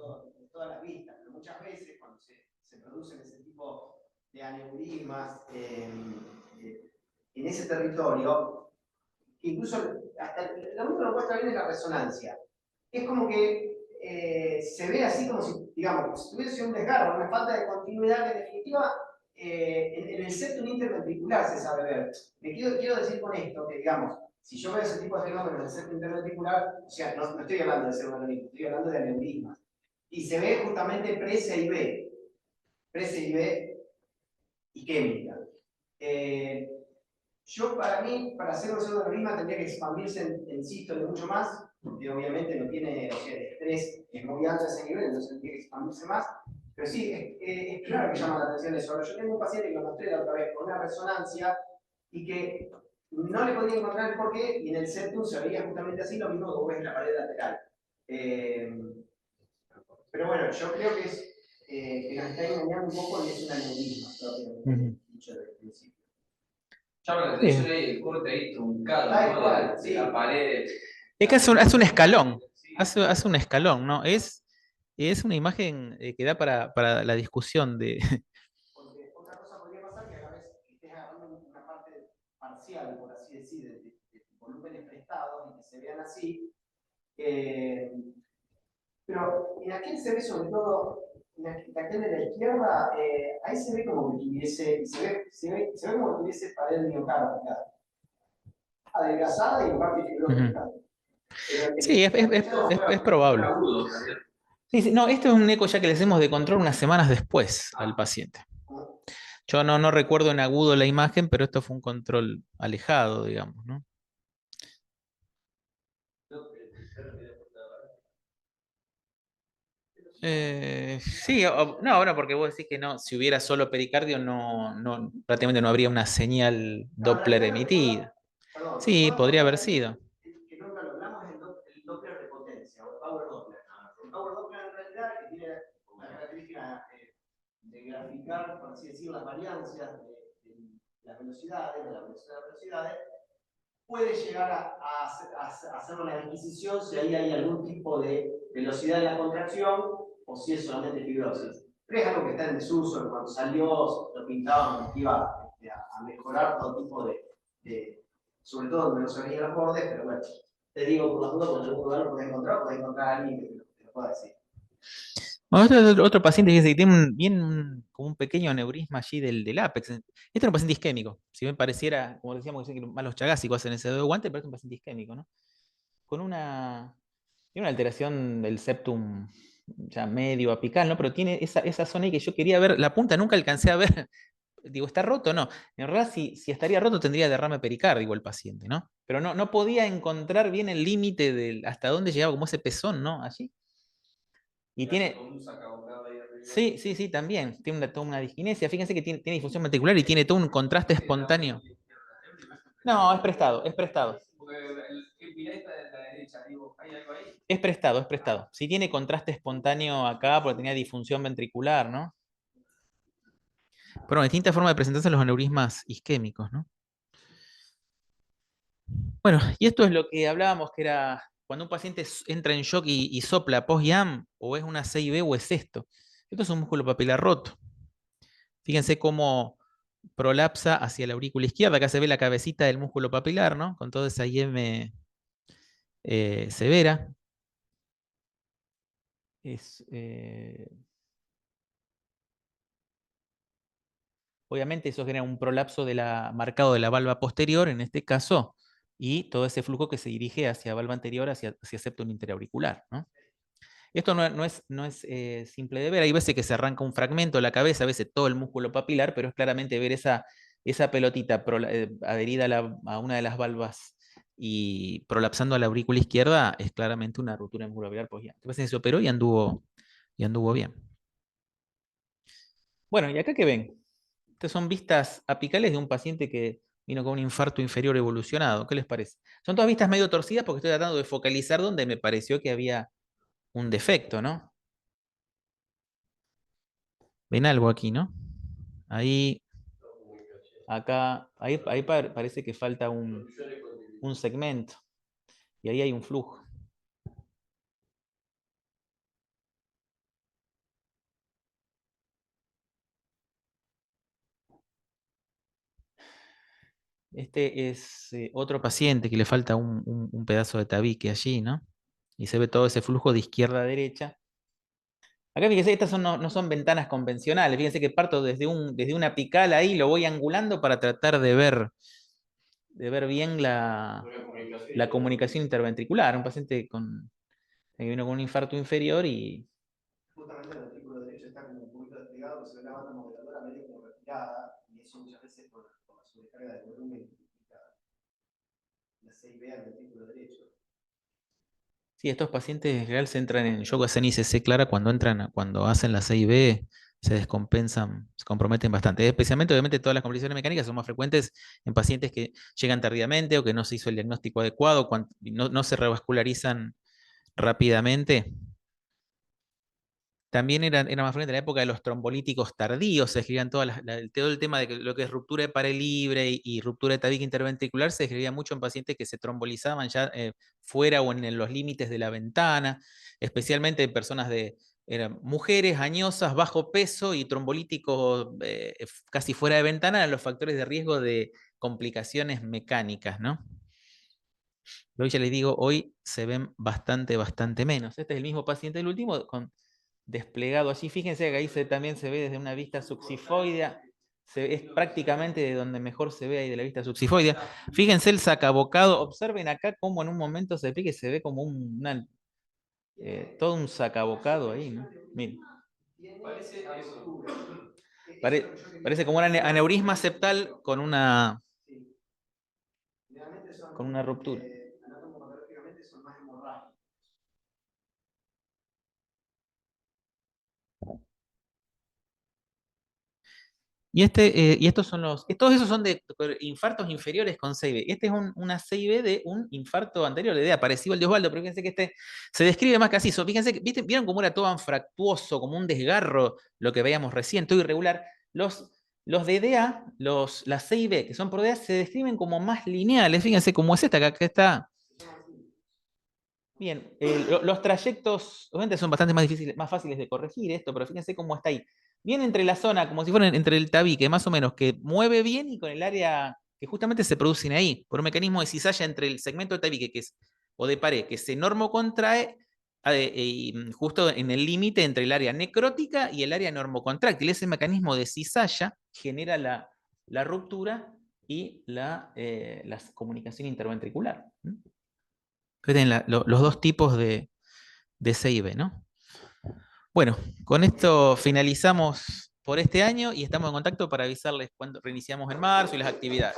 todas las vistas, pero muchas veces cuando se producen ese tipo de aneurismas en ese territorio, que incluso hasta lo único que lo muestra bien es la resonancia. Es como que se ve así como si, digamos, si tuviese un desgarro, una falta de continuidad que en definitiva en el septum interventricular se sabe ver. Quiero decir con esto que, digamos, si yo veo ese tipo de fenómenos en el septum interventricular, o sea, no estoy hablando de pseudoaneurisma, estoy hablando de aneurismas. Y se ve justamente pre-CIB isquémica. Yo, para mí, para hacer un pseudoaneurisma tendría que expandirse en sístole mucho más, porque obviamente no tiene, o sea, el estrés es muy alto a ese nivel, entonces tendría que expandirse más. Pero sí, es claro que llama la atención eso. Ahora, yo tengo un paciente que lo mostré la otra vez con una resonancia y que no le podía encontrar el porqué, y en el septum se veía justamente así, lo mismo que vos ves en la pared lateral. Pero bueno, yo creo que es que nos está engañando un poco y es un aneurisma, propiamente dicho desde el principio. Llama la atención ahí el corte ahí truncado, Tal ¿no? cual, De sí. la pared. Es que hace un escalón. Sí. Hace un escalón, ¿no? Es una imagen que da para la discusión de... Porque otra cosa podría pasar que a la vez estés agarrando una parte parcial, por así decir, de volúmenes prestados y que se vean así. Pero en aquel se ve sobre todo, en aquel de la izquierda, ahí se ve como que tuviese, se ve como que tuviese pared miocárdica, adelgazada y en parte fibrosa. Sí, es probable. Sí, sí, no, esto es un eco ya que le hacemos de control unas semanas después al paciente. Yo no recuerdo en agudo la imagen, pero esto fue un control alejado, digamos, ¿no? Sí, no, ahora porque vos decís que no, si hubiera solo pericardio, prácticamente no habría una señal Doppler emitida. Perdón, Sí, podría haber sido. que nunca lo hablamos es el Doppler de potencia, o el Power Doppler. El Power Doppler en realidad que tiene la característica de graficar, por así decir, las variancias de las velocidades, de la velocidad de las velocidades, puede llegar a hacer una adquisición si ahí hay algún tipo de velocidad en la contracción o si es solamente fibrosis. Pero es algo que está en desuso, cuando salió lo pintaban que iba a mejorar todo tipo sobre todo donde no se veían los bordes, pero bueno, te digo por las dudas, cuando en algún lugar lo puedes encontrar a alguien que te lo pueda decir. Bueno, este es otro paciente que dice que tiene como un pequeño aneurisma allí del ápex. Este es un paciente isquémico. Si bien pareciera, como decíamos, que más los chagásicos hacen ese dedo de guante, pero es un paciente isquémico, ¿no? Tiene una alteración del septum ya medio apical, ¿no? Pero tiene esa zona ahí que yo quería ver, la punta nunca alcancé a ver. Digo, ¿está roto? No. En realidad, si estaría roto, tendría derrame pericárdico el paciente, ¿no? Pero no podía encontrar bien el límite hasta dónde llegaba como ese pezón, ¿no? Allí. Y tiene. Sí, sí, sí, también. Tiene toda una disquinesia. Fíjense que tiene disfunción ventricular y tiene todo un contraste espontáneo. No, es prestado, es prestado. Es prestado, es prestado. Sí tiene contraste espontáneo acá porque tenía disfunción ventricular, ¿no? Pero bueno, distinta forma de presentarse los aneurismas isquémicos, ¿no? Bueno, y esto es lo que hablábamos que era cuando un paciente entra en shock y sopla post-IAM, o es una CIB o es esto. Esto es un músculo papilar roto. Fíjense cómo prolapsa hacia la aurícula izquierda. Acá se ve la cabecita del músculo papilar, ¿no? Con toda esa IM severa. Obviamente eso genera un prolapso marcado de la valva posterior, en este caso, y todo ese flujo que se dirige hacia valva anterior, hacia septum interauricular, ¿no? Esto no es simple de ver. Hay veces que se arranca un fragmento de la cabeza, a veces todo el músculo papilar, pero es claramente ver esa pelotita adherida a una de las valvas y prolapsando a la aurícula izquierda, es claramente una ruptura muscular posguiana. Entonces se operó y anduvo bien. Bueno, ¿y acá qué ven? Estas son vistas apicales de un paciente que vino con un infarto inferior evolucionado. ¿Qué les parece? Son todas vistas medio torcidas porque estoy tratando de focalizar donde me pareció que había un defecto, ¿no? Ven algo aquí, ¿no? Ahí, acá, ahí parece que falta un segmento. Y ahí hay un flujo. Este es otro paciente que le falta un pedazo de tabique allí, ¿no? Y se ve todo ese flujo de izquierda a derecha. Acá fíjense, estas no son ventanas convencionales. Fíjense que parto desde una apical ahí, lo voy angulando para tratar de ver bien la comunicación interventricular. Un paciente que vino con un infarto inferior y... Justamente el ventrículo derecho está como un poquito desplegado, que se ve la banda moduladora medio como retirada, y eso muchas veces por la sobrecarga de volumen implica la CIB al ventrículo derecho. Sí, estos pacientes en general se entran en yoga zen y CC clara cuando hacen la C y B, se descompensan, se comprometen bastante. Especialmente, obviamente, todas las complicaciones mecánicas son más frecuentes en pacientes que llegan tardíamente o que no se hizo el diagnóstico adecuado, no se revascularizan rápidamente. También era más frecuente en la época de los trombolíticos tardíos, se escribían todo el tema de lo que es ruptura de pared libre y ruptura de tabique interventricular, se escribía mucho en pacientes que se trombolizaban ya fuera o en los límites de la ventana, especialmente en personas eran mujeres añosas, bajo peso y trombolíticos casi fuera de ventana, eran los factores de riesgo de complicaciones mecánicas, ¿no? Pero ya les digo, hoy se ven bastante menos. Este es el mismo paciente del último, desplegado allí. Fíjense que ahí también se ve desde una vista succifoidea. Es prácticamente de donde mejor se ve ahí de la vista succifoidea. Fíjense el sacabocado. Observen acá cómo en un momento se ve que se ve como todo un sacabocado ahí, ¿no? Miren. Parece eso. Parece como un aneurisma septal con una ruptura. Anatomopatológicamente son más hemorrágicos. Y estos son todos esos son de infartos inferiores con CIB. Este es una CIB de un infarto anterior, de idea, parecido al de Osvaldo, pero fíjense que este se describe más casi eso. Fíjense que, ¿vieron cómo era todo anfractuoso, como un desgarro, lo que veíamos recién, todo irregular? Los de DEA, las CIB que son por DEA, se describen como más lineales. Fíjense cómo es esta, que acá está. Bien, los trayectos, obviamente son bastante más fáciles de corregir esto, pero fíjense cómo está ahí. Bien entre la zona, como si fuera entre el tabique, más o menos, que mueve bien y con el área que justamente se producen ahí, por un mecanismo de cizalla entre el segmento del tabique o de pared, que se normocontrae justo en el límite entre el área necrótica y el área normocontráctil. Ese mecanismo de cizalla genera la ruptura y la comunicación interventricular. Tienen los dos tipos de C y B, ¿no? Bueno, con esto finalizamos por este año y estamos en contacto para avisarles cuando reiniciamos en marzo y las actividades.